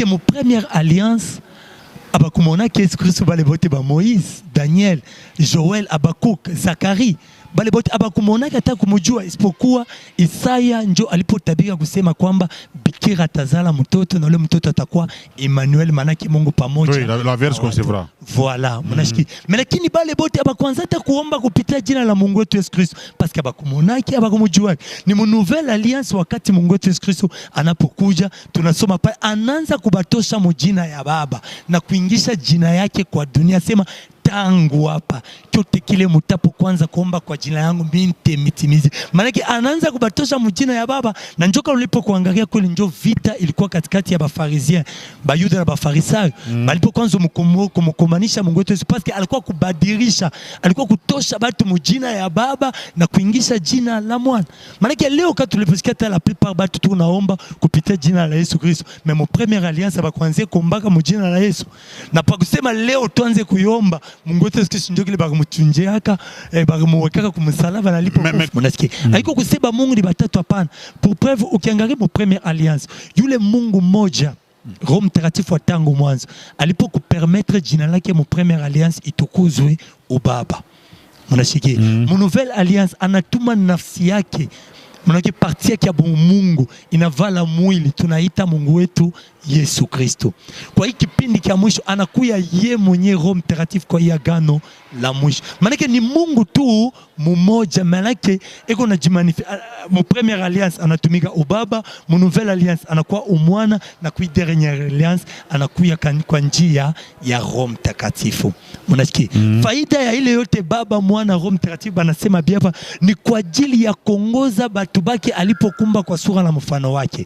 que mon première alliance abakumona que Yesu Kristo bale bote ba Moïse, Daniel, Joël, Habakkuk, Zacharie bale bote abakumona hata kumjua isipokuwa Isaya njo alipotabiri kusema kwamba bikira tazala mtoto na ule mtoto atakuwa Emmanuel, manake Mungu pamoja. Oui, la Vierge concevra. Voilà, mnashiki. Mais lakini bale bote abakwanza hata kuomba kupitia jina la Mungu wetu Yesu Kristo parce que abakumona ki abakumjua. Ni mu nouvelle alliance wakati Mungu wetu Yesu Kristo anapokuja tunasoma pale anaanza kubatosha mujina ya Baba na kuingisha jina yake kwa dunia, sema tangu hapa chote kile mutapo kwanza kuomba kwa jina yangu minte mitimizi. Maana anaanza kubatosha mjina ya Baba na njoka ulipo kuangalia kule njo vita ilikuwa katikati ya bafarizien, bayuda na bafarisayo. Balipo kwanza kumkomanisha Mungu wetu parce que alikuwa kubadilisha, alikuwa kutosha batu mjina ya Baba na kuingisha jina la Mwana. Maana leo kati tuliposikia la plupart batu tunaomba kupitia jina la Yesu Kristo, mais mon première alliance bakwanze kuombaka mjina la Yesu. Na pa kusema leo tuanze kuiomba Mungu wetu Yesu Kristo ndio kile bakamchunjeaka bakamwekaka kumsalaba na lipo mnasikia. Haiko kusema Mungu ni batatu, hapana. Pour preuve ukiangalia mo première alliance yule Mungu mmoja Roho Mtakatifu wa tangu mwanzo alipokupermettre jina lake mo première alliance itukuzwe ubaba. Mnasikia. Mo nouvelle alliance anatuma nafsi yake, manake parti yake ya Mungu inavala mwili, tunaita Mungu wetu Yesu Kristo. Kwa hii kipindi kia mwisho anakuya ye mwenye Roho Mtakatifu kwa hii agano la mwisho. Manake ni Mungu tu mmoja, manake eko na jimanifi. Mu première alliance anatumika ubaba, mu nouvelle alliance anakuwa umwana, na kui dernière alliance anakuya kwa njia ya Roho Mtakatifu. Mnasikia? Faida ya ile yote Baba, Mwana, Roho Mtakatifu banasema biapa ni kwa ajili ya kuongoza batu bake alipokumba kwa sura na mfano wake.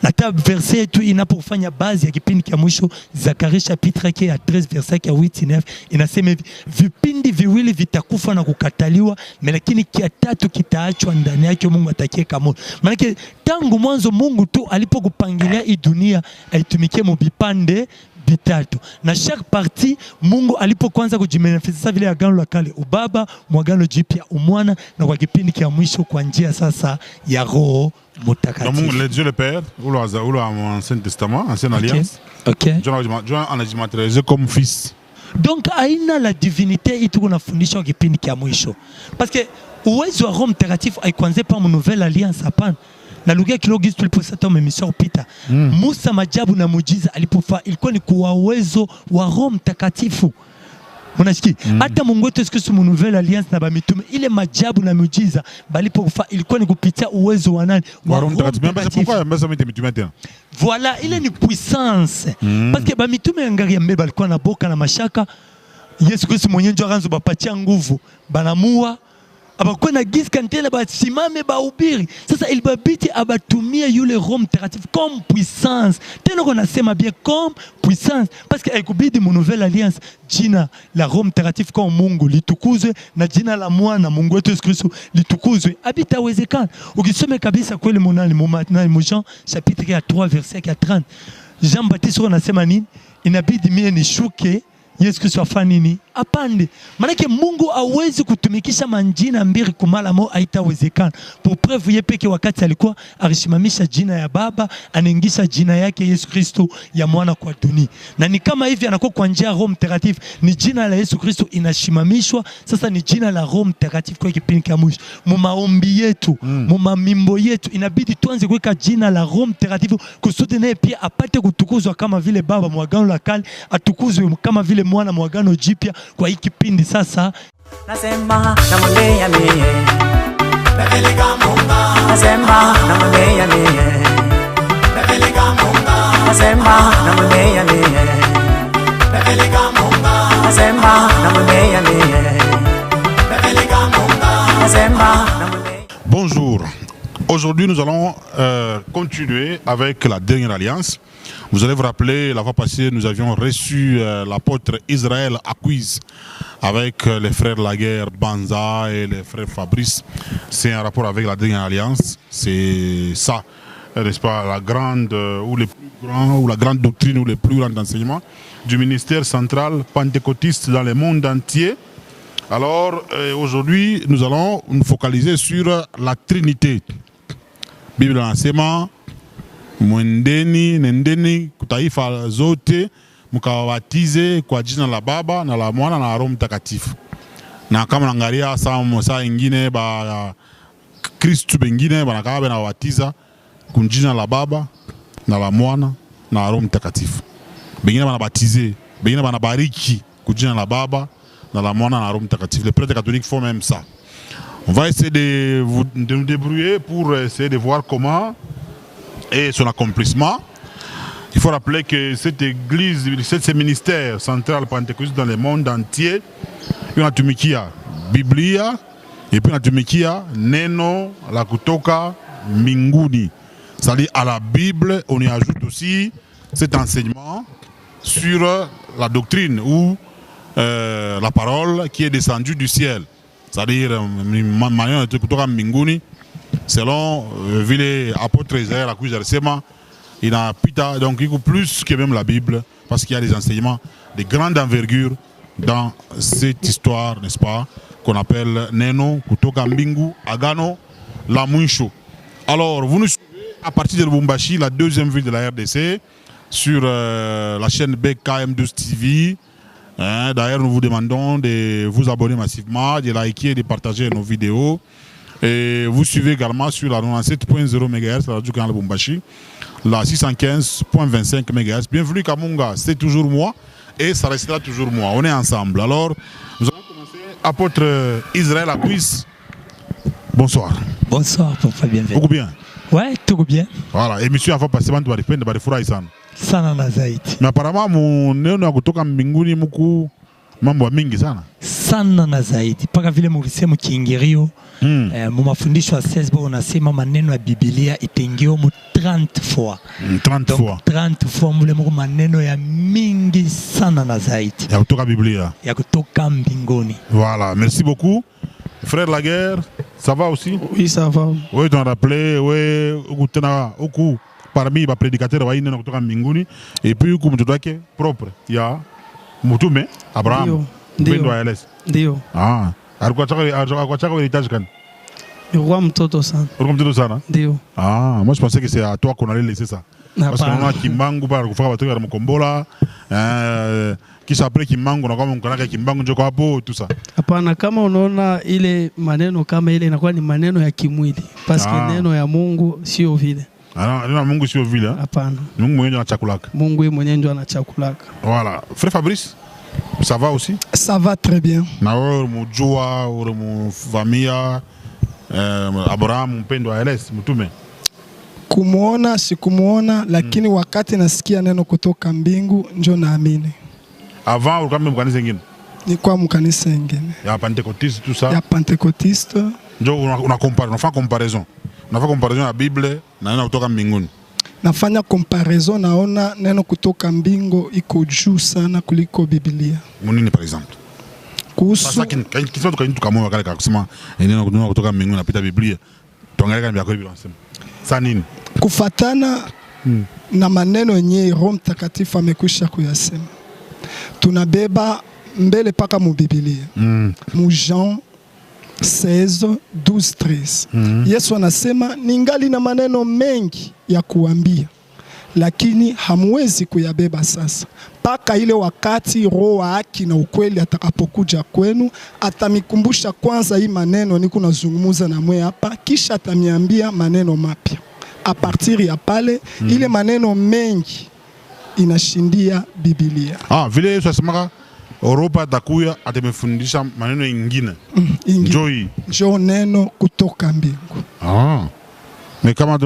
Na tab verset yetu inapofanya bazi ya kipindi kia mwisho Zakaria chapitre yake ya 13 verset ya 8-9 inasema hivi: vipindi viwili vitakufa na kukataliwa, lakini kia tatu kitaachwa ndani yake Mungu atakie kama. Maana tangu mwanzo Mungu tu alipokupangilia hii dunia aitumikie mu vipande vitatu, na chaque partie Mungu alipokuanza kujimanifestia vile agano la kale ubaba, mwagano jipya umwana, na kwa kipindi kia mwisho kwa njia sasa ya Roho Mtakatifu. Donc le Dieu le Père ou l'Ancien Testament, Ancienne Alliance. OK. John anajimatérialisé comme fils. Donc aina la divinité ituko nafundisha kwa kipindi kia mwisho. Parce que uwezo wa Roho Mtakatifu haikuanze pa nouvelle alliance, hapana. Na lugha kilogisi tuliposata emission Peter. Musa majabu na muujiza alipofa ilikuwa ni kwa uwezo wa Roho Mtakatifu. Unasikia? Hata Mungu wetu Yesu Kristo mu nouvelle alliance na bamitume ile majabu na muujiza balipokufa ilikuwa ni kupitia uwezo wa nani? Wa Roho Mtakatifu. Voilà, ile ni puissance. Parce que bamitume angaria mbele balikuwa na boka na mashaka. Yesu Kristo mwenyewe ndio akaanza bapatia nguvu. Banamua abakuwa na gizi kantele basimame bahubiri. Sasa ilibabiti abatumie yule Roho Mtakatifu comme puissance. Tena konasema bien comme puissance parce que haikubidi mu nouvelle alliance jina la Roho Mtakatifu kwa Mungu litukuzwe na jina la Mwana Mungu wetu Yesu Kristo litukuzwe. Habitawezekana. Ukisome kabisa kweli mu Jean chapitre ya 3 verset ya 30. Jean Baptiste anasema nini? Inabidi mie nishuke Yesu Kristo afanye nini? Apande. Manake Mungu hawezi kutumikisha manjina mbili kumala mo, haitawezekana. Pour preuve yepeke wakati alikuwa alishimamisha jina ya Baba, anaingisha jina yake Yesu Kristo ya Mwana kwa dunia. Na ni kama hivi anakuwa kwa njia ya Roho Mtakatifu, ni jina la Yesu Kristo inashimamishwa, sasa ni jina la Roho Mtakatifu kwa kipindi cha mwisho. Mu maombi yetu, mu mamimbo yetu inabidi tuanze kuweka jina la Roho Mtakatifu kusudi naye pia apate kutukuzwa kama vile Baba mwagano la kale atukuzwe kama vile Mwana mwagano jipya kwa hiki kipindi sasa. Nasema namwambia mie napeleka Munga, nasema namwambia mie napeleka Munga, nasema namwambia mie napeleka Munga, nasema namwambia mie napeleka Munga, nasema namwambia. Bonjour. Aujourd'hui, nous allons continuer avec la dernière alliance. Vous allez vous rappeler, la fois passée, nous avions reçu l'apôtre Israël Acquise avec les frères Laguerre, Banza et les frères Fabrice. C'est un rapport avec la dernière alliance. C'est ça, n'est-ce pas, la grande ou les plus grands, ou la grande doctrine ou les plus grands enseignements du ministère central pentecôtiste dans le monde entier. Alors, aujourd'hui, nous allons nous focaliser sur la Trinité. Bible anasema mwendeni nendeni mataifa zote mkawabatize kwa jina la Baba na la Mwana na Roho Mtakatifu. Na kama naangalia saa ingine ba Kristo bengine banakaa banawabatiza kwa jina la Baba na la Mwana na Roho Mtakatifu. Bengine banabatize, bengine banabariki kwa jina la Baba na la Mwana na Roho Mtakatifu. Les prêtres catholiques font même ça. On va essayer de nous débrouiller pour essayer de voir comment et son accomplissement. Il faut rappeler que cette église, ce ministère central pentecôtiste dans le monde entier, il y a tumikia Biblia et puis il y a tumikia neno la kutoka mbinguni. C'est-à-dire à la Bible, on y ajoute aussi cet enseignement sur la doctrine ou la parole qui est descendue du ciel. C'est-à-dire manière de kutoka mbinguni selon vile apôtre Israël a kuja alisema inapita donc il y a plus que même la Bible parce qu'il y a des enseignements de grande envergure dans cette histoire, n'est-ce pas, qu'on appelle Neno kutoka mbingu agano la mwisho. Alors vous nous suivez à partir de Lubumbashi, la deuxième ville de la RDC, sur la chaîne BKM12 TV. D'ailleurs, nous vous demandons de vous abonner massivement, de liker et de partager nos vidéos. Et vous suivez également sur la 97.0 MHz, la radio Canal Lubumbashi, la 615.25 MHz. Bienvenue Kamunga, c'est toujours moi et ça restera toujours moi. On est ensemble. Alors, nous allons commencer. Apôtre Israël Akwis, bonsoir. Bonsoir, papa, bienvenue. Beaucoup bien. Ouais, tout bien. Voilà, émission avant passer de baripende barifurahi sana. Sana na zaidi. Mais apparemment mon neno kutoka mbinguni muku mambo mingi sana. Sana na zaidi. Paka vile mulisema kiingirio, mu mafundisho ya sesbo unasema maneno ya Biblia itengeo mu 30 fois. 30 fois. 30 fois mule mu maneno ya mingi sana na zaidi. Ya kutoka Biblia. Ya kutoka mbinguni. Voilà, merci beaucoup. Frère Laguerre, ça va aussi? Oui, ça va. Oui, tu as rappelé, oui, parmi les prédicateurs, il y a kutoka mbinguni et puis comme tu dois que propre. Il y a Mutume, Abraham, Bendo ALS. Ndio. Ah, alikuwa chako héritage kan? Ilikuwa mtoto sana. Ulikuwa mtoto sana? Ndio. Ah, moi je pensais que c'est à toi qu'on allait laisser ça. Parce que on a Kimbangu par kufaka watu wa Mkombola, kisha après Kimbangu na kama mkonaka Kimbangu njoo hapo tout ça. Hapana, kama unaona ile maneno kama ile inakuwa ni maneno ya kimwili. Parce que neno ya Mungu sio vile. Ah, Mungu sio vile. Hapana. Mungu mwenyewe anachakulaka. Mungu mwenyewe ndio anachakulaka. Voilà. Frère Fabrice, ça va aussi? Ça va très bien. Na wewe mjua ule mfamia Abraham mpendo wa LS mtume. Kumuona sikumuona lakini wakati nasikia neno kutoka mbingu ndio naamini. Avant ulikuwa mkanisa nyingine? Nilikuwa mkanisa nyingine. Ya Pentecôtiste tout ça. Ya Pentecôtiste. Ndio una comparaison. Unafanya comparaison ya Bible na neno kutoka mbinguni. Nafanya comparaison, naona neno kutoka mbingu iko juu sana kuliko Biblia. Munini par exemple? Kuhusu sasa kisema tukamoa kale kusema neno kutoka mbinguni napita Biblia. Tuangalie kama Biblia inasema. Sasa nini? Kufatana na maneno yenyewe Roho Mtakatifu amekwisha kuyasema. Tunabeba mbele paka mu Biblia. Mu Jean 16, 12, 13. Yesu anasema ningali na maneno mengi ya kuambia, lakini hamwezi kuyabeba sasa. Paka ile wakati Roho wa haki na ukweli atakapokuja kwenu, atamikumbusha kwanza hii maneno niko nazungumza na mwe hapa, kisha ataniambia maneno mapya. A partir ya pale ile maneno mengi inashindia Biblia. Ah, vile Yesu asemaka Europa atakuya atemefundisha maneno ingine. Njoo neno kutoka mbingu. Ah. Mais kama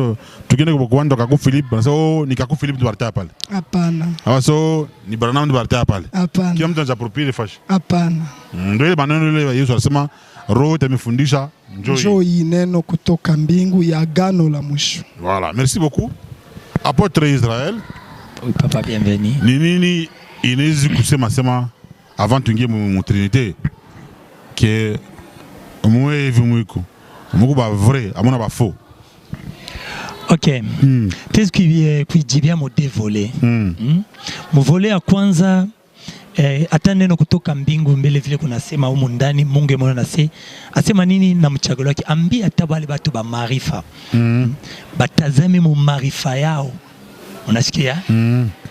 tukienda kwa kuanda kwa Philippe, so ni kwa Philippe tubarta pale. Hapana. Ah, so ni Branham tubarta pale. Hapana. Kila mtu anajaproprie fashi. Hapana. Ndio ile maneno ile Yesu alisema Roho atemefundisha njoo neno kutoka mbingu ya agano la mwisho. Voilà, merci beaucoup. Apôtre Israël. Oui, papa, bienvenue. Nini inaweza kusema avant tuingie mu Trinité que mwe vimwiko muko ba vrai amona ba faux. OK. Qu'est-ce qui kujibia mo dévoler? Mo voler ya kwanza hata neno kutoka mbingu mbele vile kunasema humu ndani Mungu mwana asema nini na mchagulo wake, ambia hata wale watu ba maarifa. Batazame mu maarifa yao. Unasikia?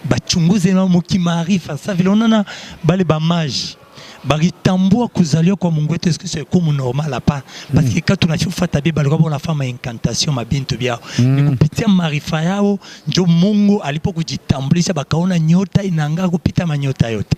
bachunguze na mukimaarifa. Sasa vile unaona bale ba maji baritambua kuzaliwa kwa Mungu wetu Yesu Kristo comme normal hapa, parce que quand tunachofuata Biblia alikuwa wanafanya incantation mabintu byao, ni kupitia maarifa yao ndio Mungu alipokujitambulisha, bakaona nyota inangaa kupita manyota yote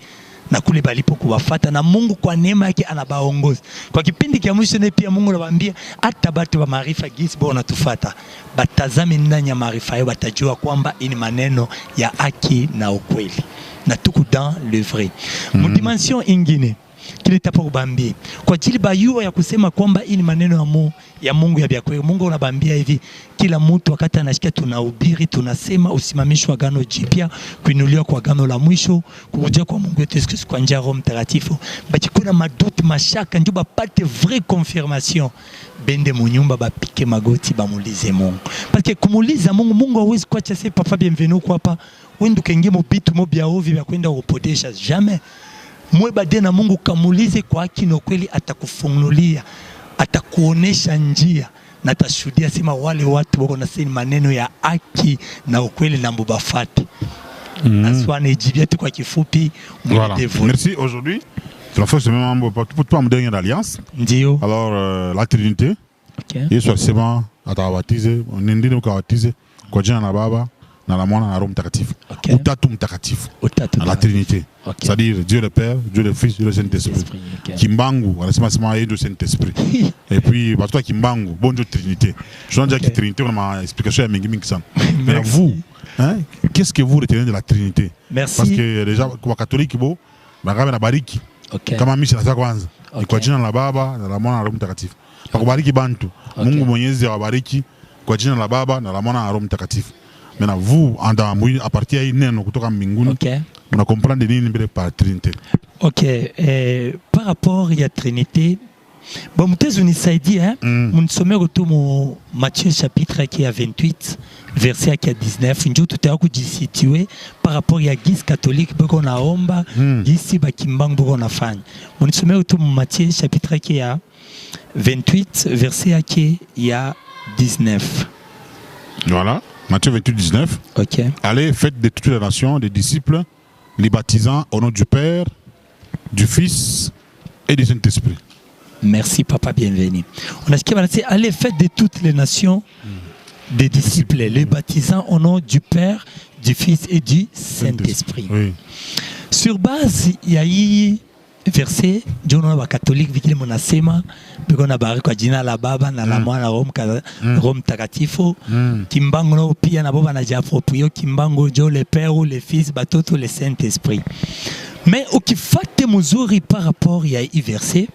na kule balipo kuwafuata, na Mungu kwa neema yake anabaongoza. Kwa kipindi kia mwisho na pia Mungu anawaambia hata batu wa maarifa gisi bona tufuata, batazame ndani ya maarifa yao, batajua kwamba ini maneno ya haki na ukweli, na tuko dans le vrai. Dimension ingine kile tapo kubambia kwa ajili bayua ya kusema kwamba hii ni maneno ya Mungu ya biakweli. Mungu unabambia hivi, kila mtu wakati anasikia tunahubiri tunasema usimamishwe agano jipya, kuinuliwa kwa agano la mwisho, kuja kwa Mungu wetu Yesu Kristo kwa njia ya Roho Mtakatifu. Baki kuna maduti mashaka ndio bapate vraie confirmation, bende munyumba bapike magoti bamulize Mungu, parce que kumuliza Mungu hawezi kuacha sasa. Papa bienvenue kwa hapa wendo kenge mo bitu mo bya ovi vya kwenda kupotesha jamais. Mwebade na Mungu kamulize kwa haki na kweli, atakufunulia, atakuonesha njia, na atashuhudia sema wale watu wako nasema maneno ya haki na ukweli na mbubafati. Aswane jibia tu kwa kifupi. Voilà. Merci. Aujourd'hui, tu as fait ce même pour toi une dernière alliance. Ndio. Alors la Trinité. OK. Yesu alisema atawabatize, nendeni mkawabatize kwa jina la Baba na la Mwana na Roho Mtakatifu. Okay. Utatu mtakatifu. Utatu. La Trinité. Okay. C'est-à-dire Dieu le Père, Dieu le Fils, Dieu le Saint-Esprit. Okay. Kimbangu, anasema sema yeye ndio Saint-Esprit. Et puis watu Kimbangu, bon Dieu Trinité. Je dis que Trinité on a explication ya mingi sana. Mais vous, hein, qu'est-ce que vous retenez de la Trinité? Merci. Parce que déjà kwa Katoliki bo, bagabe na bariki. Okay. Kama mimi sasa kwanza. Okay. Kwa jina la Baba na la Mwana na Roho Mtakatifu. Bakubariki bantu. Okay. Mungu Mwenyezi awabariki kwa jina la Baba na la Mwana na Roho Mtakatifu. Maintenant vous à partir ya neno kutoka mbinguni. Okay. On a comprendre nini mbele par Trinité. OK, par rapport à la Trinité, bon mtezo nisaidie hein, mnisomee tu mu Matthieu chapitre qui a 28 verset qui a 19, ndio tutaya kujisitue par rapport ya gisi catholique bako naomba gisi bakimbangu bako nafanya. Mnisomee tu mu Matthieu chapitre qui a 28 verset qui a 19. Voilà, Matthieu 28 19. OK. Allez, faites de toutes les nations des disciples, les baptisant au nom du Père, du Fils et du Saint-Esprit. Merci papa, bienvenue. On a ce qui va dire, allez, faites de toutes les nations des disciples, les baptisant au nom du Père, du Fils et du Saint-Esprit. Oui. Sur base, il y a eu verset, Dieu nous a catholique, vikile monasema, biko na bari kwa jina la Baba na la Mwana na Roho Mtakatifu. Kimbango no pia na baba na jiaproprio kimbango Dieu le Père ou le Fils, batoto le Saint-Esprit. Mais ukifate muzuri par rapport ya hii verset,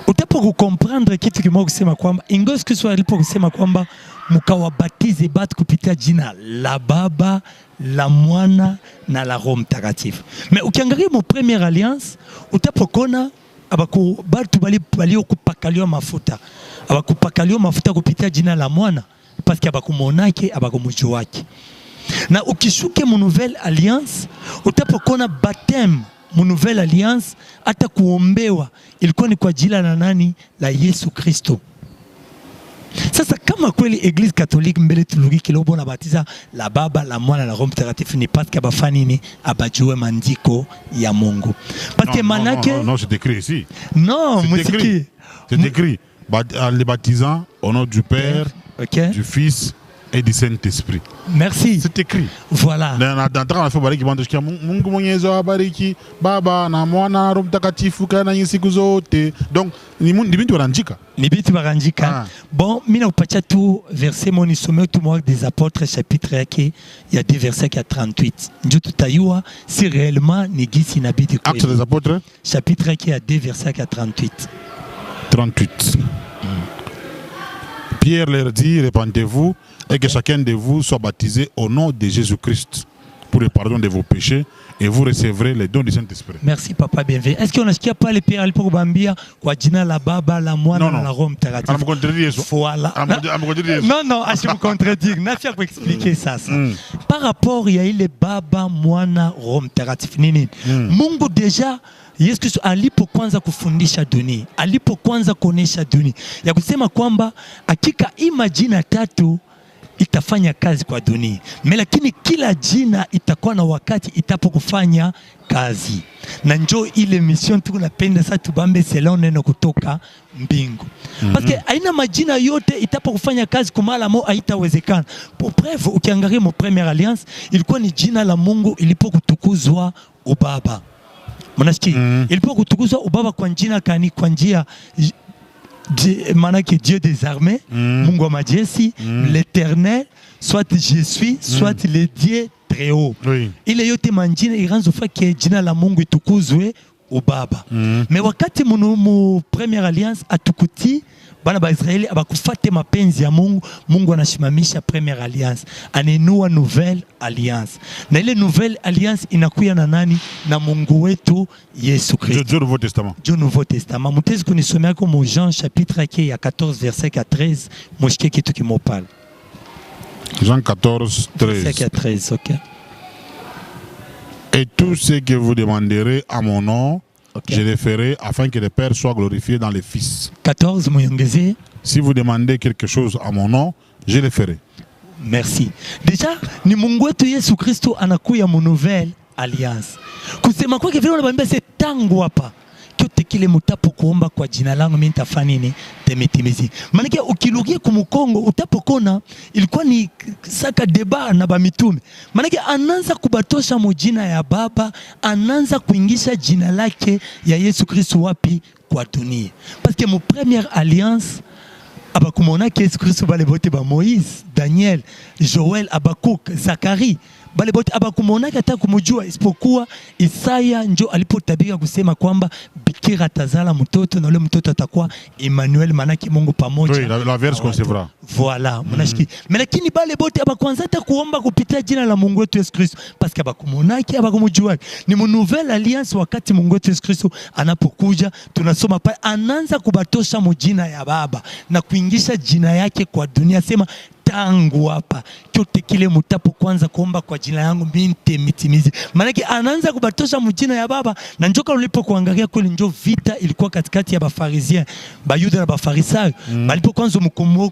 utapo comprendre kitu kimoja kusema kwamba ingozi Kristo alipo kusema kwamba mkawabatize batu kupitia jina la Baba, la Mwana na la Roho Mtakatifu. Mais ukiangalia mu première alliance, utapokona abaku batu bali okupakaliwa mafuta. Abakupakaliwa mafuta kupitia jina la Mwana parce que abakumonake abakumujuwake. Na ukishuke mu nouvelle alliance, utapokona baptême mu nouvelle alliance hata kuombewa ilikuwa ni kwa jina la nani? La Yesu Kristo. Sasa kama kweli Église catholique mbele tulugiki lobo na batiza la Baba, la Mwana na Roho Mtakatifu ni parce que abafani ni abajue mandiko ya Mungu. Parce que manake non, c'est écrit ici. Non, c'est écrit. Les baptisants au nom du Père, okay, du Fils et du Saint-Esprit. Merci. C'est écrit. Voilà. Dans fait bariki bandoshkia Mungu Mwenyezi awabariki Baba na Mwana na Roho Mtakatifu kana siku zote. Donc ni bintu barandika. Ni bintu barandika. Bon, mina upatia tu verset moni sommet tout moi des apôtres chapitre yake ya 2 verset qui a 38. Ndio tutayua si réellement ni gisi inabidi kweli. Actes des apôtres chapitre qui a 2 verset qui a 38. 38. Pierre leur dit, répandez-vous et que chacun de vous soit baptisé au nom de Jésus-Christ pour le pardon de vos péchés et vous recevrez les dons du Saint-Esprit. Merci papa, bienvenue. Est-ce qu'on a ce qu'il n'y a pas les pères pour bambia kwa jina la Baba, la Mwana na la Roho Mtakatifu? Voilà. Non, je me contredire. Nafia pour expliquer ça. Par rapport il y a eu les Baba, Mwana, Roho Mtakatifu nini? Mungu déjà Yesu Kristo alipoanza kufundisha dunia, alipoanza kuonesha dunia ya kusema kwamba hakika hii majina tatu itafanya kazi kwa dunia, lakini kila jina itakuwa na wakati itapokufanya kazi. Na njoo ile mission tunapenda sasa tubambe selon neno kutoka mbingu. Parce que aina majina yote itapokufanya kazi kumala mo haitawezekana. Pour preuve ukiangalia mo première alliance ilikuwa ni jina la Mungu ilipokutukuzwa ubaba. Mnasikia? Ilipokutukuzwa ubaba kwa jina kani kwa njia manake Dieu des armées, Mungu wa majeshi, l'Éternel, soit je suis, soit le Dieu très haut. Oui. Ile yote manjina iranzo fake jina la Mungu itukuzwe ubaba. Mais wakati mu première alliance atukuti bana ba Israeli abakufate mapenzi ya Mungu, Mungu anashimamisha première alliance, anenua nouvelle alliance. Na ile nouvelle alliance inakuya na nani? Na Mungu wetu Yesu Kristo. Dieu Nouveau Testament. Dieu Nouveau Testament. Mutezi kunisomea kwa Jean chapitre qui ya 14 verset 13, moshike kitu kimopala. Jean 14, 13. Verset 13, OK. Et tout ce que vous demanderez à mon nom, Okay. je le ferai afin que le Père soit glorifié dans les Fils. 14 muyongeze. Si vous demandez quelque chose à mon nom, je le ferai. Merci. Déjà ni Mungu wetu Yesu Kristo anakuya mu nouvelle alliance. Kusema kwake vile unabambia se tangu hapa. Kyote kile mutapo kuomba kwa jina langu mimi nitafanya nini? Temitimizi. Maana ukilugia kumukongo utapokona ilikuwa ni saka deba na bamitume. Maana anaanza kubatosha mujina ya Baba, anaanza kuingisha jina lake ya Yesu Kristo wapi? Kwa dunia. Parce que mu première alliance abakumona ke Yesu Kristo bale bote ba Moïse, Daniel, Joël, Abakuk, Zacharie bale bote abakumona hata kumujua isipokuwa Isaya njo alipotabiri kusema kwamba bikira tazala mtoto na ule mtoto atakuwa Emmanuel, manaki Mungu pamoja. Oui, la Vierge concevra. Voilà, mnashiki. Lakini bale bote abakwanza hata kuomba kupitia jina la Mungu wetu Yesu Kristo parce que abakumona ki abakumujua. Ni mu nouvelle alliance wakati Mungu wetu Yesu Kristo anapokuja tunasoma pale anaanza kubatosha mujina ya Baba na kuingisha jina yake kwa dunia, sema tangu hapa kyote kile mutapo kwanza kuomba kwa jina yangu mimi nimitimize. Maana anaanza kubatosha mjina ya Baba na njoka ulipo kuangalia kweli njo vita ilikuwa katikati ya bafarisien, bayuda na bafarisayo. Balipo kwanza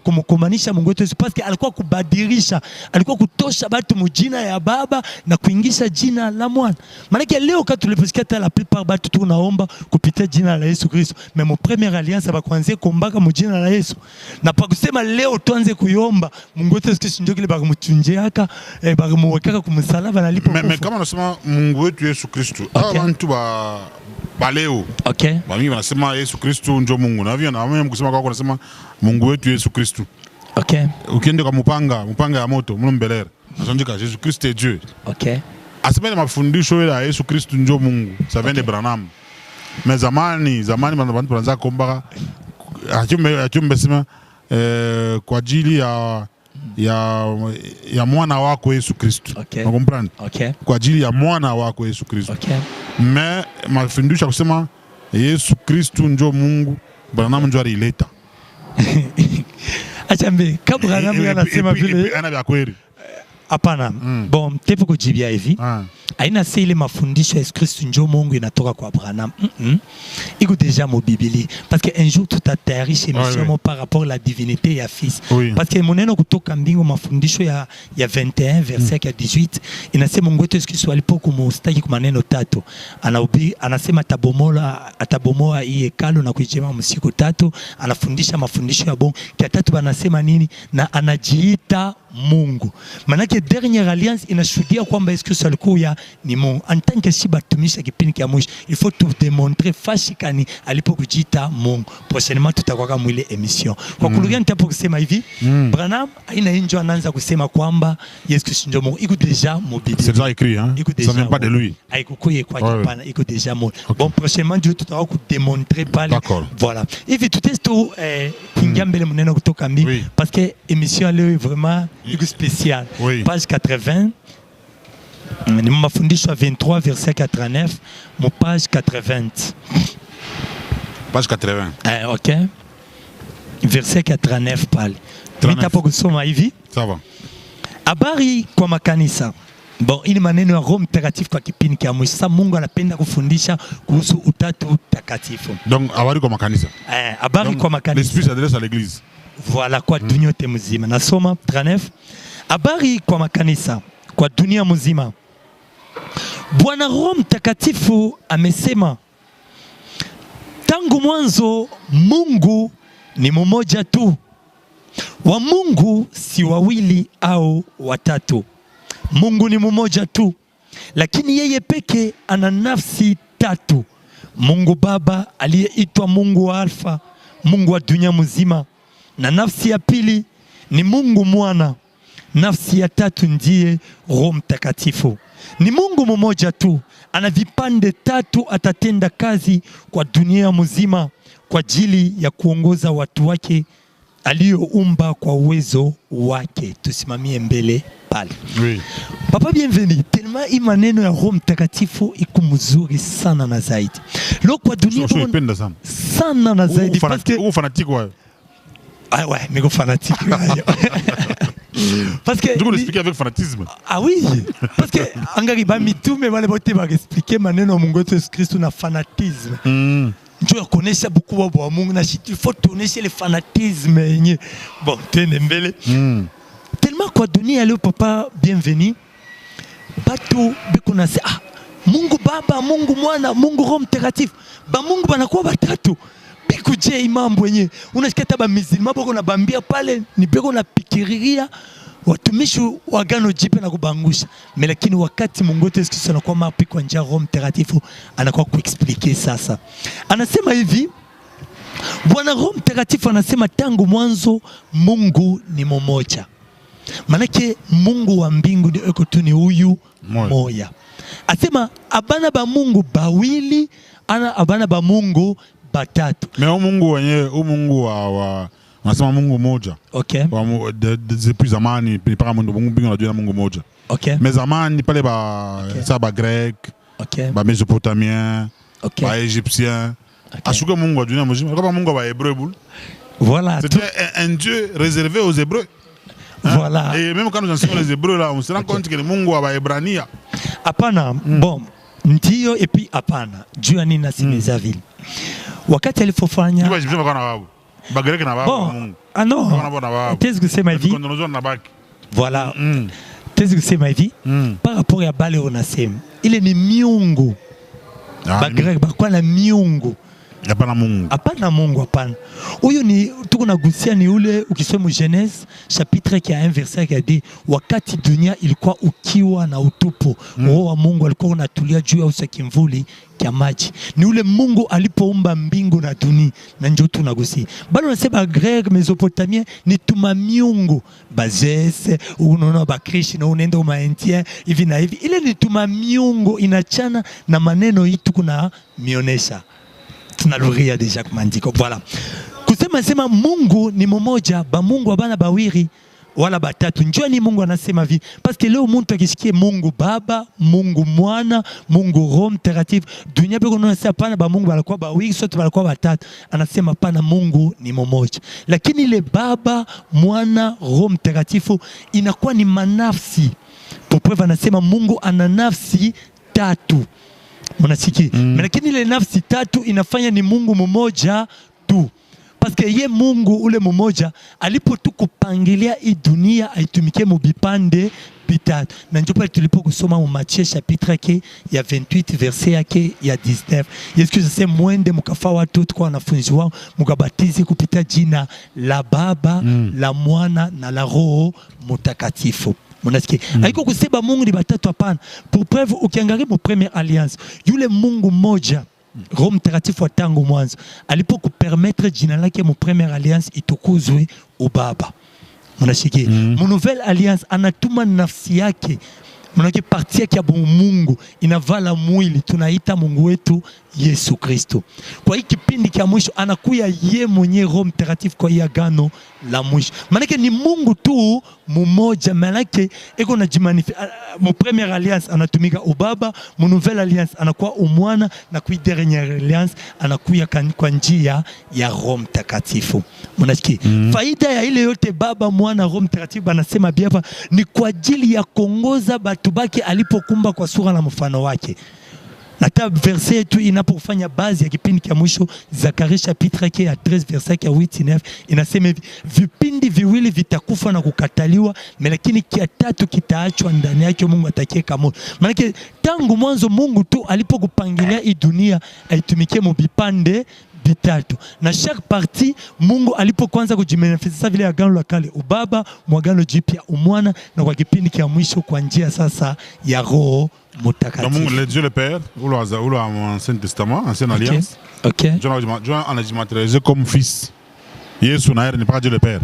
kumkomanisha Mungu wetu parce que alikuwa kubadilisha, alikuwa kutosha batu mjina ya Baba na kuingisha jina la Mwana. Maana leo kati tuliposikia la plupart batu tunaomba kupitia jina la Yesu Kristo, mais mon première alliance bakwanze kuombaka mjina la Yesu. Na pa kusema leo tuanze kuyomba Mungu wetu Yesu Kristo ndio kile bakumchunjeaka bakumwekaka kumsalaba na lipo. Mais kama nasema Mungu wetu Yesu Kristo, abantu baleo. Okay. Mimi nasema Yesu Kristo ndio Mungu. Na vile na mimi kusema kwako nasema Mungu wetu Yesu Kristo. Okay. Ukienda kwa mpanga ya moto, mlombelera. Nasandika Yesu Kristo est Dieu. Okay. Asemeni mafundisho ya Yesu Kristo ndio Mungu. Ça vient de Branham. Mais zamani bantu banza komba achumbe sema kwa ajili ya mwana wako Yesu Kristo. Okay. Unakomprendre? Okay. Kwa ajili ya mwana wako Yesu Kristo. Okay. Mais mafundisho kusema Yesu Kristo ndio Mungu, Branham ndio alileta. Achambe kabla anasema vile ana vya kweli. Hapana. Bon, tepo kujibia hivi. Aina si ile mafundisho ya Yesu Kristo ndio Mungu inatoka kwa Branham. Iko déjà mo Biblia parce que un jour tout a tayarishi émission par rapport à la divinité ya fils. Oui. Parce que moneno kutoka mbingu mafundisho ya 21 verset ya 18 inasema Mungu wetu Yesu Kristo alipokumustaki kwa maneno tatu. Anasema atabomoa hii hekalu na kuijenga msiku tatu. Anafundisha mafundisho ya bongo. Kia tatu banasema nini? Na anajiita Mungu. Manake dernière alliance inashuhudia kwamba Yesu Kristo alikuwa ni Mungu. En tant que si batumisha kipindi kia mwisho, il faut tout démontrer fashikani alipokujiita Mungu. Prochainement tutakuwa mwile émission. Kwa kulugia nitapo kusema hivi, Branham aina injo anaanza kusema kwamba Yesu Kristo ndio Mungu. Iko déjà mu Biblia. C'est déjà écrit hein. Ça vient pas de lui. Haikukuye kwa Japana, iko déjà Mungu. Bon, prochainement Dieu tutakuwa ku démontrer pale. Voilà. Hivi tutesto kingia mbele mneno kutoka mbi parce que émission leo vraiment iko spécial. Page 80. Ni mafundisho 23 verset 89, mon page 80. Page 80. OK. Verset 89 pale. Nitapo kusoma hivi. Ça va. Habari kwa makanisa. Bon, ini maneno ya Roho Mtakatifu kwa kipindi kia mwisho. Sasa Mungu anapenda kufundisha kuhusu utatu takatifu. Donc habari kwa makanisa. Habari kwa makanisa. L'esprit s'adresse à l'église. Voilà, kwa dunia yote mzima. Nasoma 39. Habari kwa makanisa kwa dunia mzima. Bwana Roho Mtakatifu amesema, tangu mwanzo Mungu ni mmoja tu. Wa Mungu si wawili au watatu. Mungu ni mmoja tu, lakini yeye peke ana nafsi tatu. Mungu Baba aliyeitwa Mungu wa Alfa, Mungu wa dunia mzima, na nafsi ya pili ni Mungu Mwana. Nafsi ya tatu ndiye Roho Mtakatifu. Ni Mungu mmoja tu, ana vipande tatu, atatenda kazi kwa dunia mzima kwa ajili ya kuongoza watu wake aliyoumba kwa uwezo wake. Tusimamie mbele pale. Oui. Papa bienvenue. Tellement hii maneno ya Roho Mtakatifu iko mzuri sana na zaidi. Leo kwa dunia sana na zaidi parce que uko fanatique ouais. Ah ouais, mais go fanatique. Parce que tu peux l'expliquer avec fanatisme. Ah oui, parce que angari ba mitume wale bote ba expliquer maneno Mungu wetu Yesu Kristo na fanatisme. Ndio ya kuonesha bukuwa wa Mungu na il faut tuoneshe le fanatisme yenye. Bon, tende mbele. Tellement kwa dunia leo papa bienvenue. Batu biko na se Mungu Baba, Mungu Mwana, Mungu Roho Mtakatifu. Ba Mungu banakuwa batatu. Biko je mambo yenye. Unasikia taba mizima bako na bambia pale ni biko na pikiriria watumishi wa Agano Jipya na kubangusha. Lakini wakati Mungu wetu Yesu Kristo anakuwa mapi kwa njia Roho Mtakatifu anakuwa kuexplique sasa. Anasema hivi, Bwana Roho Mtakatifu anasema tangu mwanzo Mungu ni mmoja. Manake Mungu wa mbingu ndio eko tu ni huyu moja. Asema abana ba Mungu bawili, ana abana ba Mungu batatu. Mais Mungu wenyewe, Mungu wa nasema Mungu moja. Okay. Depuis zamani para Mungu mbingu unajua Mungu moja. Okay. Mais zamani pale ba ça ba grec, okay, ba mésopotamien, okay, ba égyptien. Okay. Asuka Mungu wa dunia mzima, kama Mungu wa hébreu boule. Voilà. C'était un Dieu réservé aux Hébreux. Hein? Voilà. Et même quand nous enseignons les Hébreux là, on se rend compte que le Mungu wa Hébrania. Apana, bon, ndio et puis apana. Dieu ani na simeza vile. Wakati alifofanya. Dieu Égyptien bakana babu. Ba grec na babu Mungu. Ah non. Qu'est-ce que c'est ma vie? Voilà. Qu'est-ce que c'est ma vie? Par rapport à bale onasema. Ile ni miungu. Ba grec bakwa na miungu. Hapana Mungu. Hapana Mungu hapana. Huyo ni tuko nagusia ni ule ukisoma Genèse chapitre qui a un verset qui a dit wakati dunia ilikuwa ukiwa na utupu, Roho wa Mungu alikuwa unatulia juu ya uso kimvuli kia maji. Ni ule Mungu alipoumba mbingu na dunia na njoo tunagusia. Bado nasema Grec Mesopotamien ni tuma miungu Bazes unaona ba Krishna unaenda umaentia hivi na hivi. Ile ni tuma miungu inachana na maneno hii tuko na mionesha. Tunaluria deja kumandiko. Voilà. Kusema sema Mungu ni mmoja, ba Mungu abana bawiri wala batatu. Njoo ni Mungu anasema hivi. Parce que leo mtu akisikia Mungu Baba, Mungu Mwana, Mungu Roho Mtakatifu, dunia beko unasema pana ba Mungu balikuwa bawiri, sote balikuwa batatu. Anasema pana Mungu ni mmoja. Lakini ile Baba, Mwana, Roho Mtakatifu inakuwa ni manafsi. Pour preuve anasema Mungu ana nafsi tatu. Mnasikia? Lakini ile nafsi tatu inafanya ni Mungu mmoja tu. Parce que ye Mungu ule mmoja alipo tu kupangilia hii dunia aitumike mubipande bitatu. Na ndio pale tulipo kusoma mu Matthieu chapitre yake ya 28 verset yake ya 19. Yesu Kristo mwende mkafa watu kwa wanafunzi wao mkabatize kupita jina la Baba, la Mwana na la Roho Mtakatifu. Mnasikia? Haiko kusema Mungu ni batatu hapana. Pour preuve ukiangalia mu première alliance, yule Mungu mmoja Roho Mtakatifu tangu mwanzo alipo kupermettre jina lake mu première alliance itukuzwe ubaba. Mnasikia? Mu nouvelle alliance anatuma nafsi yake. Mnake parti yake ya Mungu inavala mwili tunaita Mungu wetu Yesu Kristo. Kwa hii kipindi kia mwisho anakuya ye mwenye Roho Mtakatifu kwa hii agano la mwisho. Manake ni Mungu tu mmoja, manake eko na jimanifeste. Mu première alliance anatumika ubaba, mu nouvelle alliance anakuwa umwana na kwa dernière alliance anakuya kwa njia ya Roho Mtakatifu. Mnasikia? Faida ya ile yote Baba, Mwana, Roho Mtakatifu anasema biapa ni kwa ajili ya kuongoza batu bake alipokumba kwa sura na mfano wake. Hata verset yetu inapofanya baadhi ya kipindi cha mwisho, Zakaria chapitre yake ya 13 verset ya 8-9 inasema hivi, vipindi viwili vitakufa na kukataliwa, lakini kia tatu kitaachwa ndani yake Mungu atakiweka moto. Maana tangu mwanzo Mungu tu alipokupangilia hii dunia aitumikie mu vipande vitatu, na chaque partie Mungu alipoanza kujimanifesta vile agano la kale, ubaba, mwagano jipya, umwana, na kwa kipindi cha mwisho kwa njia sasa ya Roho Mutakatifu. Donc le Dieu le Père ou l'Ancien Testament, Ancienne Alliance. OK. Dieu en a matérialisé comme fils. Jésus n'est pas Dieu le Père.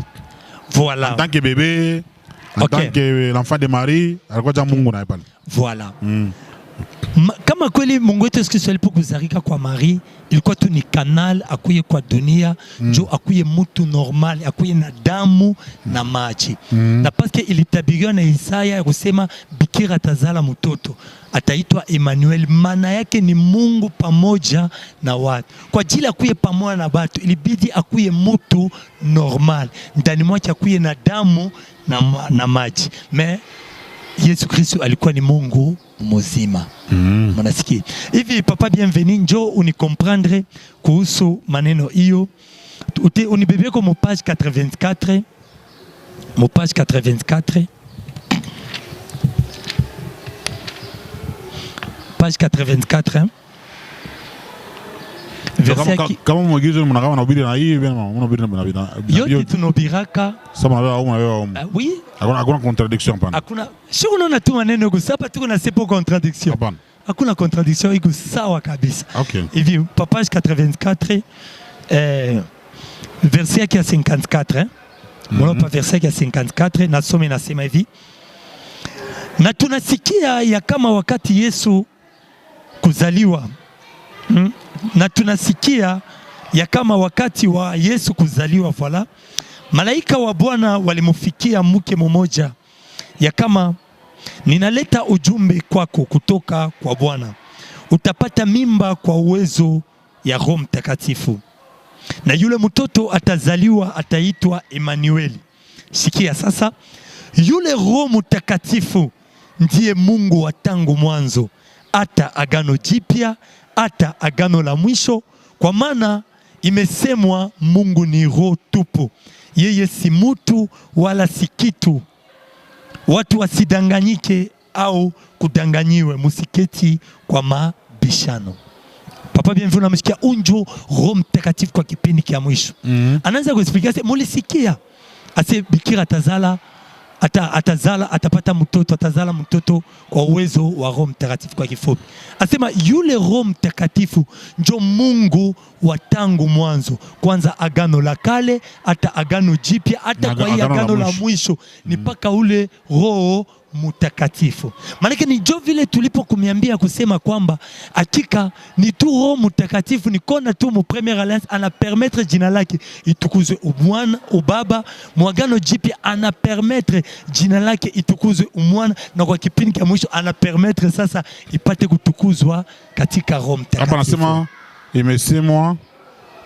Voilà. En tant que bébé, en tant que l'enfant de Marie, alikuwa Mungu naye pale. Voilà. Kama kweli Mungu wetu Yesu Kristo alipokuzalika kwa Marie, ilikuwa tu ni kanal akuye kwa dunia, jo akuye mtu normal, akuye na damu na maji. Na paske ilitabiriwa na Isaya kusema bikira atazala mtoto, ataitwa Emmanuel, maana yake ni Mungu pamoja na watu. Kwa ajili akuye pamoja na watu, ilibidi akuye mtu normal, ndani mwake akuye na damu na maji. Mais Yesu Kristo alikuwa ni Mungu mzima. Mnasikia? Hivi papa bienvenue, njoo unikomprendre kuhusu maneno hiyo. Unibebee kwa page 84. Mo page 84. Page 84. Kama mwagizo mnagawa unahubiri na hii unahubiri na yote tunobiraka. Oui. Hakuna contradiction hapana. Hakuna. Sio unaona tu maneno kusapa tu kuna sepo contradiction. Hapana. Hakuna contradiction, iko sawa kabisa. Okay. Hivi page 84 verset yake ya 54 Mwana verset yake ya 54 nasome nasema hivi. Na tunasikia ya kama wakati Yesu kuzaliwa. Na tunasikia ya kama wakati wa Yesu kuzaliwa, voilà, malaika wa Bwana walimufikia mke mmoja ya kama, ninaleta ujumbe kwako kutoka kwa Bwana, utapata mimba kwa uwezo ya Roho Mtakatifu, na yule mtoto atazaliwa ataitwa Emmanueli. Sikia sasa, yule Roho Mtakatifu ndiye Mungu wa tangu mwanzo, hata agano jipya, hata agano la mwisho, kwa maana imesemwa Mungu ni roho tupu, yeye si mtu wala si kitu. Watu wasidanganyike au kudanganyiwe, musiketi kwa mabishano. Papa bienvenue, namsikia unjo Roho Mtakatifu kwa kipindi kia mwisho. Anaanza kuexplikia, mulisikia ase bikira atapata mtoto, atazala mtoto kwa uwezo wa Roho Mtakatifu kwa kifupi. Asema yule Roho Mtakatifu njo Mungu wa tangu mwanzo, kwanza agano la kale hata agano jipya, hata kwa hii agano la mwisho ni paka ule Roho Mtakatifu. Maana ni jo vile tulipokumiambia kusema kwamba hakika ni tu Roho Mtakatifu ni kona tu mu première alliance ana permettre jina lake itukuzwe umwana ubaba, mwagano jipya ana permettre jina lake itukuzwe umwana, na kwa kipindi cha mwisho ana permettre sasa ipate kutukuzwa katika Roho Mtakatifu. Hapa nasema imesemwa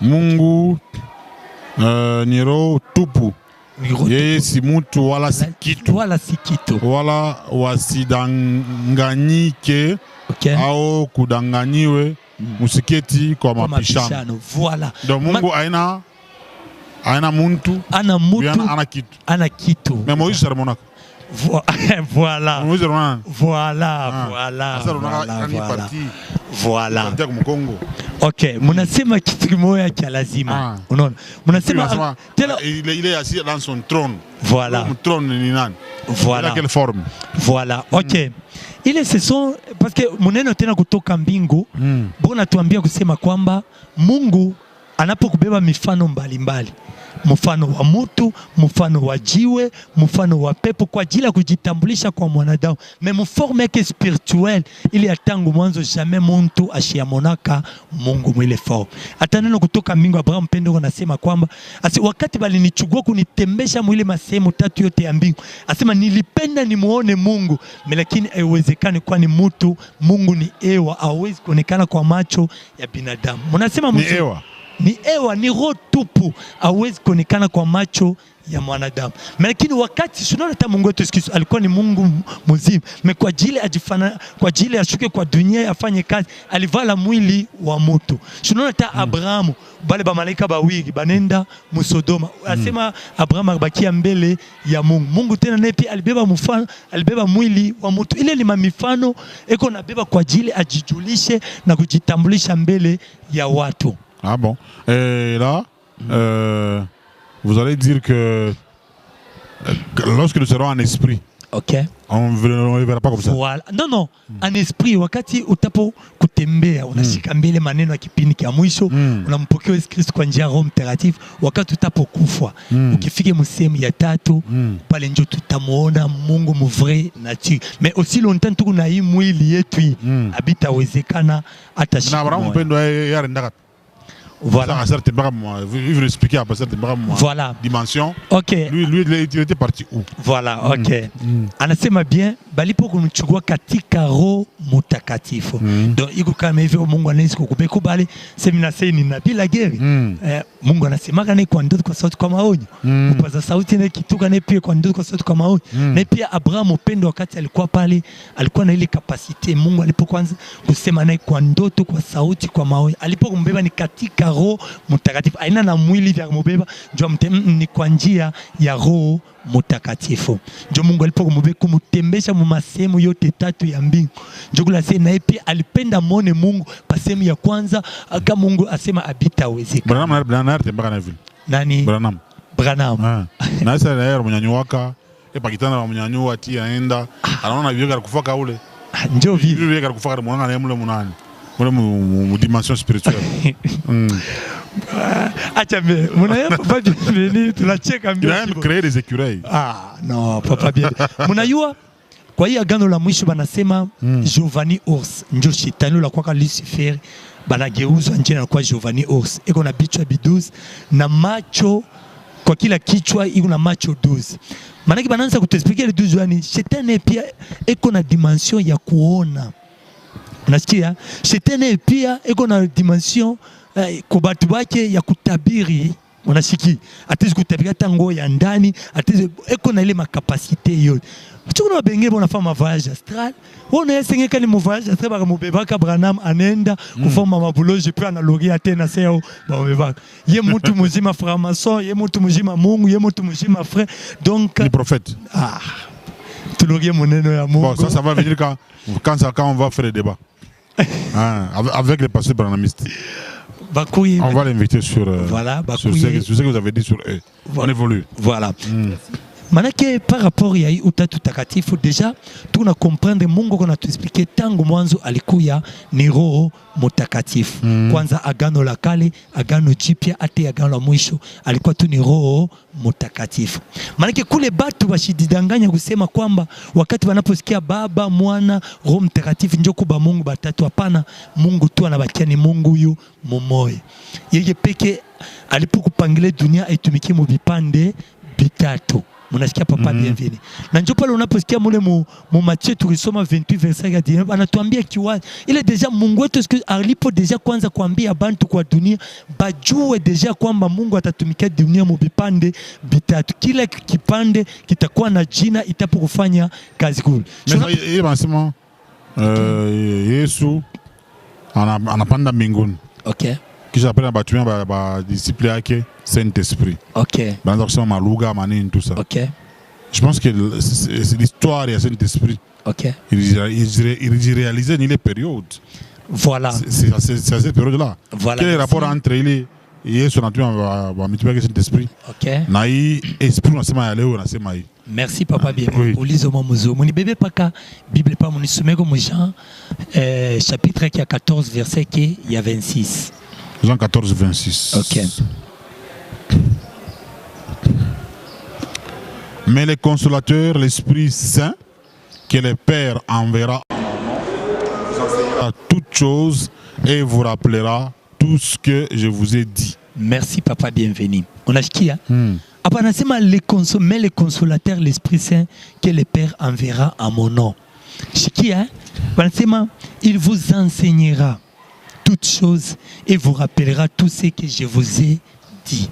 Mungu ni roho tupu, yeye si mtu wala si kitu, wala wasidanganyike, au kudanganyiwe, musiketi kwa mapishano. Voilà. Donc Mungu aina muntu, ana kitu. Mais Moïse sermonaka. Voilà. Moïse sermonaka. Voilà. Ok, munasema kitu kimoja cha lazima. Unaona? Munasema tena il est assis dans son trône. Voilà. Son trône ni nani? Voilà. Quelle forme? Voilà. Ok. Ile ce sont parce que muneno tena kutoka mbingu, bona tuambia kusema kwamba Mungu anapokubeba mifano mbalimbali, mfano wa mtu, mfano wa jiwe, mfano wa pepo, kwa ajili ya kujitambulisha kwa mwanadamu, mais mforme yake spirituel ili atangu mwanzo jamais mtu ashiamonaka Mungu mwile forme. Hata neno kutoka mbingu, Abraham Pendo anasema kwamba wakati balinichukua kunitembesha mwile masehemu tatu yote ya mbingu, asema nilipenda nimuone Mungu, lakini haiwezekani kwani mtu, Mungu ni ewa, hawezi kuonekana kwa macho ya binadamu. Mnasema ni ewa. Ni ewa, ni roho tupu, hawezi kuonekana kwa macho ya mwanadamu. Lakini wakati tunaona hata Mungu wetu Yesu Kristo alikuwa ni Mungu mzima, kwa ajili ashuke kwa dunia afanye kazi, alivala mwili wa mtu. Tunaona hata Abrahamu, bale ba malaika bawili banenda mu Sodoma, asema Abrahamu abakia mbele ya Mungu. Mungu tena naye pia alibeba mwili wa mtu. Ile ni mifano eko nabeba kwa ajili ajijulishe na kujitambulisha mbele ya watu. Ah bon. Et là, vous allez dire que lorsque nous serons en esprit, okay, on ne verra pas comme ça. Voilà. Non, en esprit, wakati utapo kutembea unashika mbele maneno ya kipindi kia mwisho, unampokea Yesu Kristo kwa njia ya Roho Mtakatifu. Wakati utapokufa, ukifike msehemu ya 3, pale ndio tutamuona Mungu mvrai nature. Mais aussi longtemps tuko na hii mwili yetu hii, habitawezekana hata shida. Na Abraham mpendo yeye ndaka. Voilà. À certaines il veut expliquer à certaines voilà. dimensions. Ok. Lui, il était parti où? Voilà, ok. Anasema bien, balipo kumchukua katika Roho Mtakatifu. Donc iko kama hivyo Mungu anaweza kukubali semina seni na bila geri. Mungu anasema kana kwa ndoto kwa sauti kwa maonyo. Upaza sauti na kituka na pia kwa ndoto kwa sauti kwa maonyo. Na pia Abraham upendo wakati alikuwa pale, alikuwa na ile kapasite Mungu alipokuanza kusema naye kwa ndoto kwa sauti kwa maonyo. Alipokumbeba ni katika Roho Mtakatifu. Aina na mwili vya kumubeba, njoo ni kwa njia ya Roho Mtakatifu. Njoo Mungu alipokumbeba kumtembesha mu masehemu yote 3 ya mbingu. Njoo kula sema naye pia alipenda muone Mungu pa sehemu ya kwanza, aka Mungu asema habitawezekana. Branham tembaka na vile. Nani? Branham. Na sasa leo mnyanyuaka, pakitana wa mnyanyua ati aenda, anaona vyoga kufaka ule. Njoo vile. Vyoga kufaka muona na mule munani. Une dimension spirituelle. Acha me, mnaya papa bienvenu, tunacheka mbio. Il a même créé des écureuils. Ah, non, papa bien. Mnayua kwa hiyo agano la mwisho banasema Giovanni Ors, ndio shetani la kwa Lucifer, banageuzwa njena kwa Giovanni Ors. Eko na bichwa biduzi na macho, kwa kila kichwa iko na macho 12. Maana banaanza kutuexpliquer le 12 yani shetani pia eko na dimension ya kuona. Unasikia? Shetani pia eko na dimension kwa batu wake ya kutabiri. Unasikia? Atizi kutabiri tango ya ndani, atizi eko na ile makapasite yote. Tukuna wabenge bonafanya voyage astral. Wona yesengeka ni voyage astral bakamubebaka Branham anenda kufanya mabuloje pia analogia tena seo bamubebaka. Ye mtu mzima franc-maçon, ye mtu mzima Mungu, ye mtu mzima frère. Donc les prophètes. Ah. Tulogie moneno ya Mungu. Bon, ça va venir quand on va faire le débat. Avec les pasteurs branhamistes. On va l'inviter sur, voilà, sur ce que vous avez dit sur eux. Voilà. On évolue. Voilà. Manake par rapport ya Utatu Takatifu deja tuna comprendre Mungu kuna tuexpliquer tangu mwanzo alikuya ni Roho Mtakatifu. Kwanza agano la kale, agano jipya, hata agano la mwisho alikuwa tu ni Roho Mtakatifu. Manake kule batu bashididanganya kusema kwamba wakati wanaposikia Baba, Mwana, Roho Mtakatifu njoo kuba Mungu batatu. Hapana, Mungu tu anabakia ni Mungu huyu mmoja. Yeye peke alipokupangilia dunia aitumiki mu vipande vitatu. Munasikia papa bienvenue. Na njoo pale unaposikia mule mu Matthieu tulisoma 28 verset 19 anatuambia kiwa ile deja Mungu wetu alipo deja kwanza kuambia bantu kwa dunia bajue deja kwamba Mungu atatumikia dunia mu vipande vitatu. Kila kipande kitakuwa na jina itapokufanya kazi kule. Yeye anasema Yesu anapanda mbinguni. Okay. Kisha après batumia ba disciple yake Saint-Esprit. OK. Banaanza kusema maluga manini tout ça. OK. Je pense que c'est l'histoire de Saint-Esprit. OK. Il réalisait ni les périodes. Voilà. C'est à cette période-là. Voilà. Quel est le rapport entre il et Yesu na mitubia Saint-Esprit? OK. Na hii esprit unasema ya leo unasema hii. Merci papa bien. Oui. Ulizo mamuzo. Muni bébé paka Bible pa muni someko mu Jean chapitre 14 verset qui il y a 26. Jean 14, 26. Ok. Mais le consolateur, l'Esprit Saint, que le Père enverra vous enseignera toutes choses et vous rappellera tout ce que je vous ai dit. Merci papa, bienvenue. On a qui après mais le consolateur, l'Esprit Saint, que le Père enverra à mon nom. Il vous enseignera toutes choses et vous rappellera tout ce que je vous ai dit.